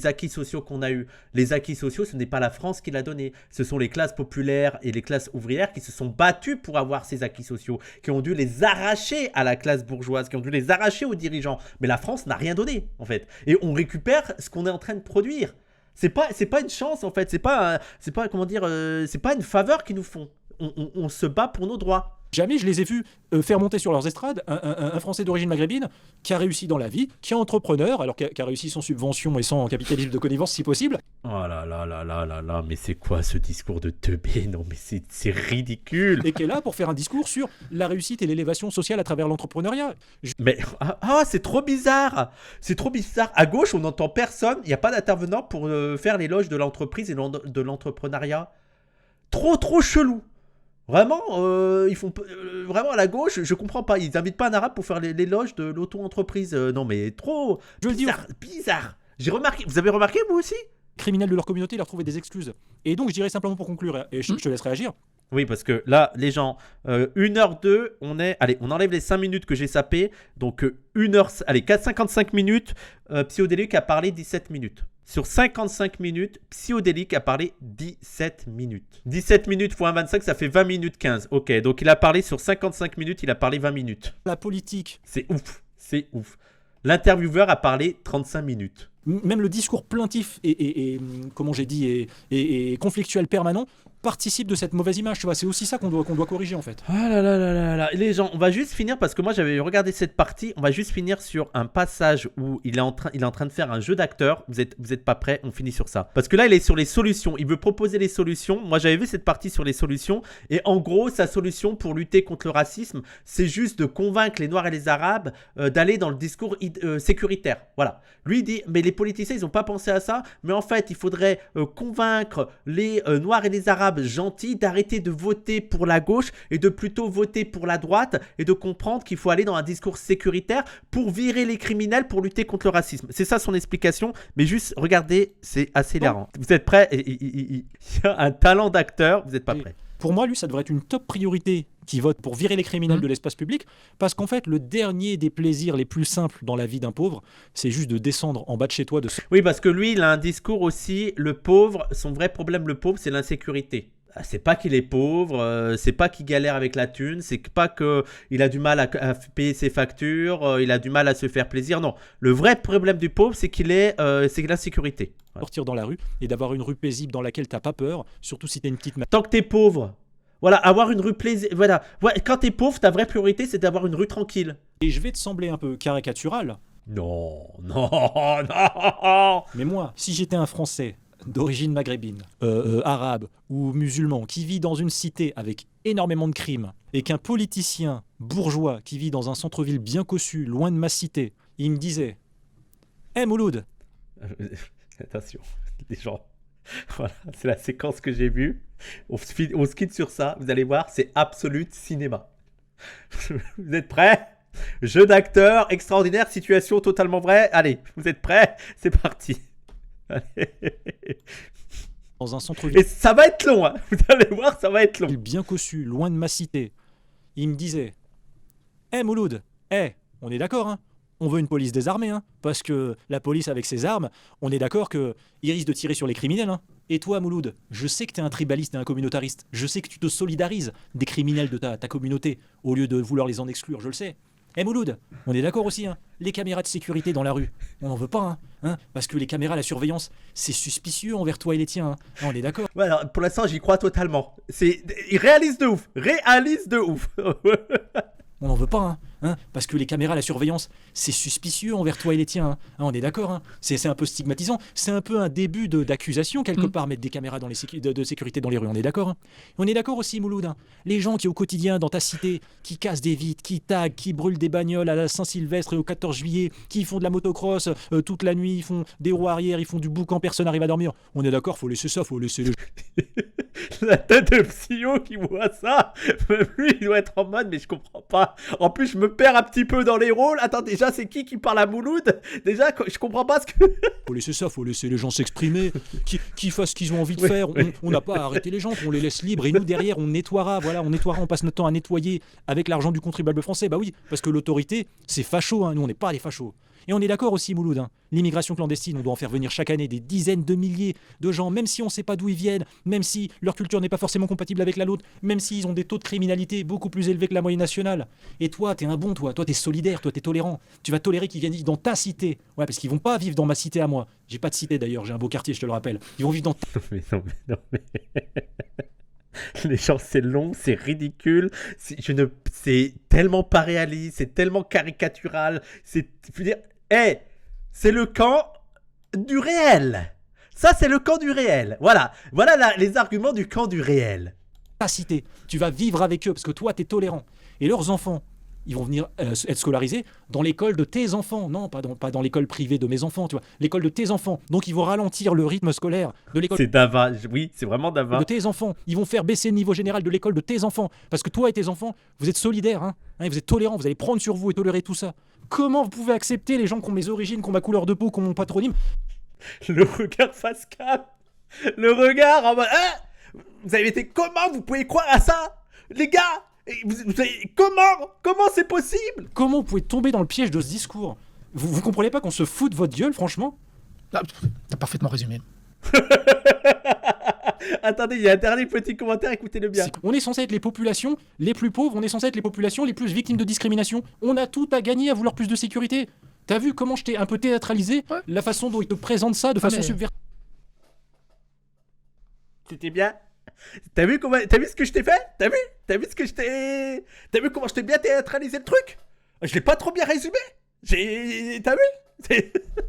acquis sociaux qu'on a eus. Les acquis sociaux, ce n'est pas la France qui l'a donné. Ce sont les classes populaires et les classes ouvrières qui se sont battues pour avoir ces acquis sociaux, qui ont dû les arracher à la classe bourgeoise, qui ont dû les arracher aux dirigeants. Mais la France n'a rien donné, en fait. Et on récupère ce qu'on est en train de produire. C'est pas une chance, en fait. C'est pas une faveur qu'ils nous font. On se bat pour nos droits. Jamais je les ai vus faire monter sur leurs estrades un Français d'origine maghrébine qui a réussi dans la vie, qui est entrepreneur, alors qui a réussi sans subvention et sans capitalisme de connivence si possible. Oh là là là là là là, mais c'est quoi ce discours de teubé? Non mais c'est ridicule. Et qui est là pour faire un discours sur la réussite et l'élévation sociale à travers l'entrepreneuriat. Mais c'est trop bizarre. C'est trop bizarre. À gauche, on n'entend personne. Il n'y a pas d'intervenant pour faire l'éloge de l'entreprise et de l'entrepreneuriat. Trop chelou. Vraiment, ils font vraiment à la gauche. Je comprends pas. Ils invitent pas un arabe pour faire l'éloge de l'auto-entreprise. Non mais trop Je le dis, bizarre. J'ai remarqué. Vous avez remarqué vous aussi? criminels de leur communauté leur trouver des excuses. Et donc je dirais simplement pour conclure, et je te laisse réagir. Oui, parce que là, les gens, 1h02, allez, on enlève les 5 minutes que j'ai sapées. Donc 1h, allez, 55 minutes, Psyodélique a parlé 17 minutes. Sur 55 minutes, Psyodélique a parlé 17 minutes. 17 minutes x 25, ça fait 20 minutes 15. Ok, donc il a parlé sur 55 minutes, il a parlé 20 minutes. La politique. C'est ouf. L'intervieweur a parlé 35 minutes. Même le discours plaintif et comment j'ai dit, et conflictuel permanent participe de cette mauvaise image, tu vois. C'est aussi ça qu'on doit corriger en fait. Ah là là là là là. Les gens, on va juste finir parce que moi j'avais regardé cette partie. On va juste finir sur un passage où il est en train de faire un jeu d'acteur. Vous êtes pas prêts? On finit sur ça. Parce que là, il est sur les solutions. Il veut proposer les solutions. Moi, j'avais vu cette partie sur les solutions. Et en gros, sa solution pour lutter contre le racisme, c'est juste de convaincre les Noirs et les Arabes d'aller dans le discours sécuritaire. Voilà. Lui, il dit, mais les politiciens, ils n'ont pas pensé à ça. Mais en fait, il faudrait convaincre les Noirs et les Arabes gentils d'arrêter de voter pour la gauche et de plutôt voter pour la droite et de comprendre qu'il faut aller dans un discours sécuritaire pour virer les criminels, pour lutter contre le racisme. C'est ça son explication, mais juste regardez, c'est assez hilarant. Vous êtes prêts? Il y a un talent d'acteur, vous n'êtes pas prêts. Pour moi, lui, ça devrait être une top priorité qui vote pour virer les criminels de l'espace public, parce qu'en fait, le dernier des plaisirs les plus simples dans la vie d'un pauvre, c'est juste de descendre en bas de chez toi. Oui, parce que lui, il a un discours aussi, le pauvre, son vrai problème, le pauvre, c'est l'insécurité. C'est pas qu'il est pauvre, c'est pas qu'il galère avec la thune, c'est pas qu'il a du mal à payer ses factures, il a du mal à se faire plaisir. Non, le vrai problème du pauvre, c'est c'est l'insécurité. Voilà. Sortir dans la rue et d'avoir une rue paisible dans laquelle t'as pas peur, surtout si t'as une petite... Tant que t'es pauvre, voilà, avoir une rue plaisible, voilà. Ouais, quand t'es pauvre, ta vraie priorité, c'est d'avoir une rue tranquille. Et je vais te sembler un peu caricatural. Non. Mais moi, si j'étais un Français d'origine maghrébine, arabe ou musulman, qui vit dans une cité avec énormément de crimes, et qu'un politicien bourgeois qui vit dans un centre-ville bien cossu, loin de ma cité, il me disait « Hé Mouloud !» Attention, les gens, voilà, c'est la séquence que j'ai vue. On se quitte sur ça, vous allez voir, c'est absolute cinéma. Vous êtes prêts? Jeu d'acteur extraordinaire, situation totalement vraie. Allez, vous êtes prêts? C'est parti. Dans un centre-ville. Et ça va être long, hein. Vous allez voir, ça va être long. Bien cossu, loin de ma cité. Il me disait Hé Mouloud, on est d'accord, hein? On veut une police désarmée, hein? Parce que la police avec ses armes, on est d'accord qu'il risque de tirer sur les criminels, hein? Et toi Mouloud, je sais que t'es un tribaliste et un communautariste. Je sais que tu te solidarises des criminels de ta communauté au lieu de vouloir les en exclure, je le sais. Mouloud, on est d'accord aussi, hein? Les caméras de sécurité dans la rue, on n'en veut pas, hein? Parce que les caméras, la surveillance, c'est suspicieux envers toi et les tiens, hein? On est d'accord. Ouais, alors, pour l'instant, j'y crois totalement. Il réalise de ouf. On n'en veut pas, hein? Parce que les caméras, la surveillance, c'est suspicieux envers toi et les tiens, hein? On est d'accord, hein? C'est un peu stigmatisant. C'est un peu un début d'accusation, quelque part, mettre des caméras dans de sécurité dans les rues. On est d'accord, hein? On est d'accord aussi, Mouloud, hein? Les gens qui, au quotidien, dans ta cité, qui cassent des vitres, qui taguent, qui brûlent des bagnoles à la Saint-Sylvestre et au 14 juillet, qui font de la motocross toute la nuit, ils font des roues arrière, ils font du boucan, personne n'arrive à dormir. On est d'accord, faut laisser ça, faut laisser les... La tête de Psyo qui voit ça, même lui, il doit être en mode, mais je comprends pas. En plus, je me perds un petit peu dans les rôles. Attends, déjà, c'est qui parle à Mouloud? Déjà, je comprends pas ce que... Faut laisser ça, faut laisser les gens s'exprimer, qui fassent ce qu'ils ont envie de faire. On n'a pas à arrêter les gens, on les laisse libres. Et nous, derrière, on nettoiera, on passe notre temps à nettoyer avec l'argent du contribuable français. Bah oui, parce que l'autorité, c'est facho, hein. Nous, on n'est pas des fachos. Et on est d'accord aussi, Mouloud, hein. L'immigration clandestine, on doit en faire venir chaque année des dizaines de milliers de gens, même si on ne sait pas d'où ils viennent, même si leur culture n'est pas forcément compatible avec la nôtre, même s'ils ont des taux de criminalité beaucoup plus élevés que la moyenne nationale. Et toi, t'es un bon, toi t'es solidaire, toi t'es tolérant. Tu vas tolérer qu'ils viennent vivre dans ta cité. Ouais, parce qu'ils vont pas vivre dans ma cité à moi. J'ai pas de cité d'ailleurs, j'ai un beau quartier, je te le rappelle. Ils vont vivre dans ta... Non mais... Les gens, c'est long, c'est ridicule, c'est tellement pas réaliste, c'est tellement caricatural, je veux dire, c'est le camp du réel. Ça, c'est le camp du réel. Voilà les arguments du camp du réel. Cité. Tu vas vivre avec eux parce que toi, tu es tolérant. Et leurs enfants, ils vont venir être scolarisés dans l'école de tes enfants. Non, pas dans l'école privée de mes enfants, tu vois. L'école de tes enfants. Donc, ils vont ralentir le rythme scolaire de l'école. C'est Dava. Oui, c'est vraiment Dava. De tes enfants. Ils vont faire baisser le niveau général de l'école de tes enfants. Parce que toi et tes enfants, vous êtes solidaires. Hein, vous êtes tolérants. Vous allez prendre sur vous et tolérer tout ça. Comment vous pouvez accepter les gens qui ont mes origines, qui ont ma couleur de peau, qui ont mon patronyme? Le regard face cam. Le regard en mode... vous avez été... Comment vous pouvez croire à ça? Les gars, comment c'est possible? Comment vous pouvez tomber dans le piège de ce discours? Vous comprenez pas qu'on se fout de votre gueule, franchement? T'as parfaitement résumé. Attendez, il y a un dernier petit commentaire, écoutez-le bien. On est censé être les populations les plus pauvres, on est censé être les populations les plus victimes de discrimination. On a tout à gagner à vouloir plus de sécurité. T'as vu comment je t'ai un peu théâtralisé la façon dont ils te présentent ça de façon subversive? C'était bien. T'as vu ce que je t'ai fait? T'as vu ce que je t'ai... T'as vu comment je t'ai bien théâtralisé le truc? Je l'ai pas trop bien résumé? T'as vu?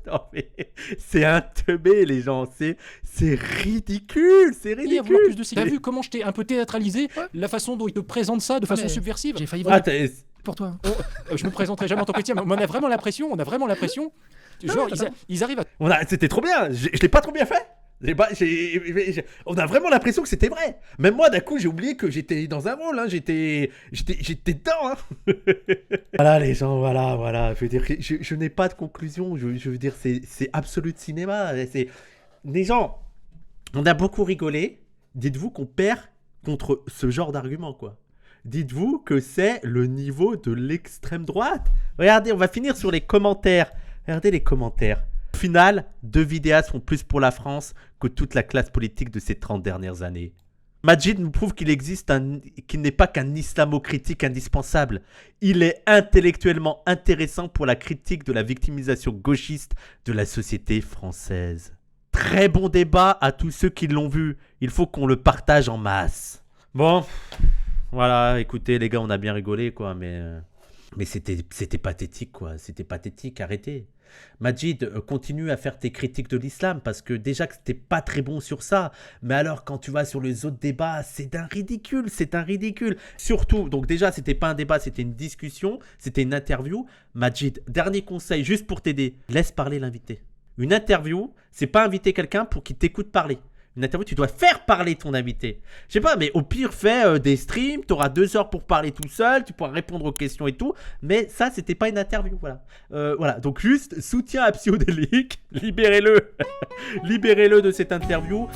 Non mais... C'est un teubé, les gens. C'est ridicule. C'est ridicule. T'as vu comment je t'ai un peu théâtralisé la façon dont ils te présentent ça de façon subversive? J'ai failli voter pour toi. Je me présenterai jamais en tant que chrétien, mais on a vraiment l'impression. Genre, ils arrivent à... C'était trop bien. Je l'ai pas trop bien fait? On a vraiment l'impression que c'était vrai. Même moi, d'un coup, j'ai oublié que j'étais dans un rôle. Hein. J'étais dedans. Hein. Voilà, les gens, voilà. Je veux dire, je n'ai pas de conclusion. Je veux dire, c'est absolu de cinéma. Les gens, on a beaucoup rigolé. Dites-vous qu'on perd contre ce genre d'argument, quoi. Dites-vous que c'est le niveau de l'extrême droite. Regardez, on va finir sur les commentaires. Regardez les commentaires. Au final, 2 vidéastes font plus pour la France que toute la classe politique de ces 30 dernières années. Majid nous prouve qu'il n'est pas qu'un islamo-critique indispensable. Il est intellectuellement intéressant pour la critique de la victimisation gauchiste de la société française. Très bon débat à tous ceux qui l'ont vu. Il faut qu'on le partage en masse. Bon, voilà, écoutez les gars, on a bien rigolé quoi, mais c'était pathétique quoi. C'était pathétique, arrêtez. Majid, continue à faire tes critiques de l'islam parce que déjà que t'es pas très bon sur ça, mais alors quand tu vas sur les autres débats, c'est un ridicule. Surtout, donc déjà c'était pas un débat, c'était une discussion, c'était une interview. Majid, dernier conseil juste pour t'aider, laisse parler l'invité. Une interview, c'est pas inviter quelqu'un pour qu'il t'écoute parler. Une interview, tu dois faire parler ton invité. Je sais pas, mais au pire, fais des streams, tu auras 2 heures pour parler tout seul, tu pourras répondre aux questions et tout. Mais ça, c'était pas une interview, voilà. Voilà, donc juste soutien à Psyodélique, libérez-le. Libérez-le de cette interview.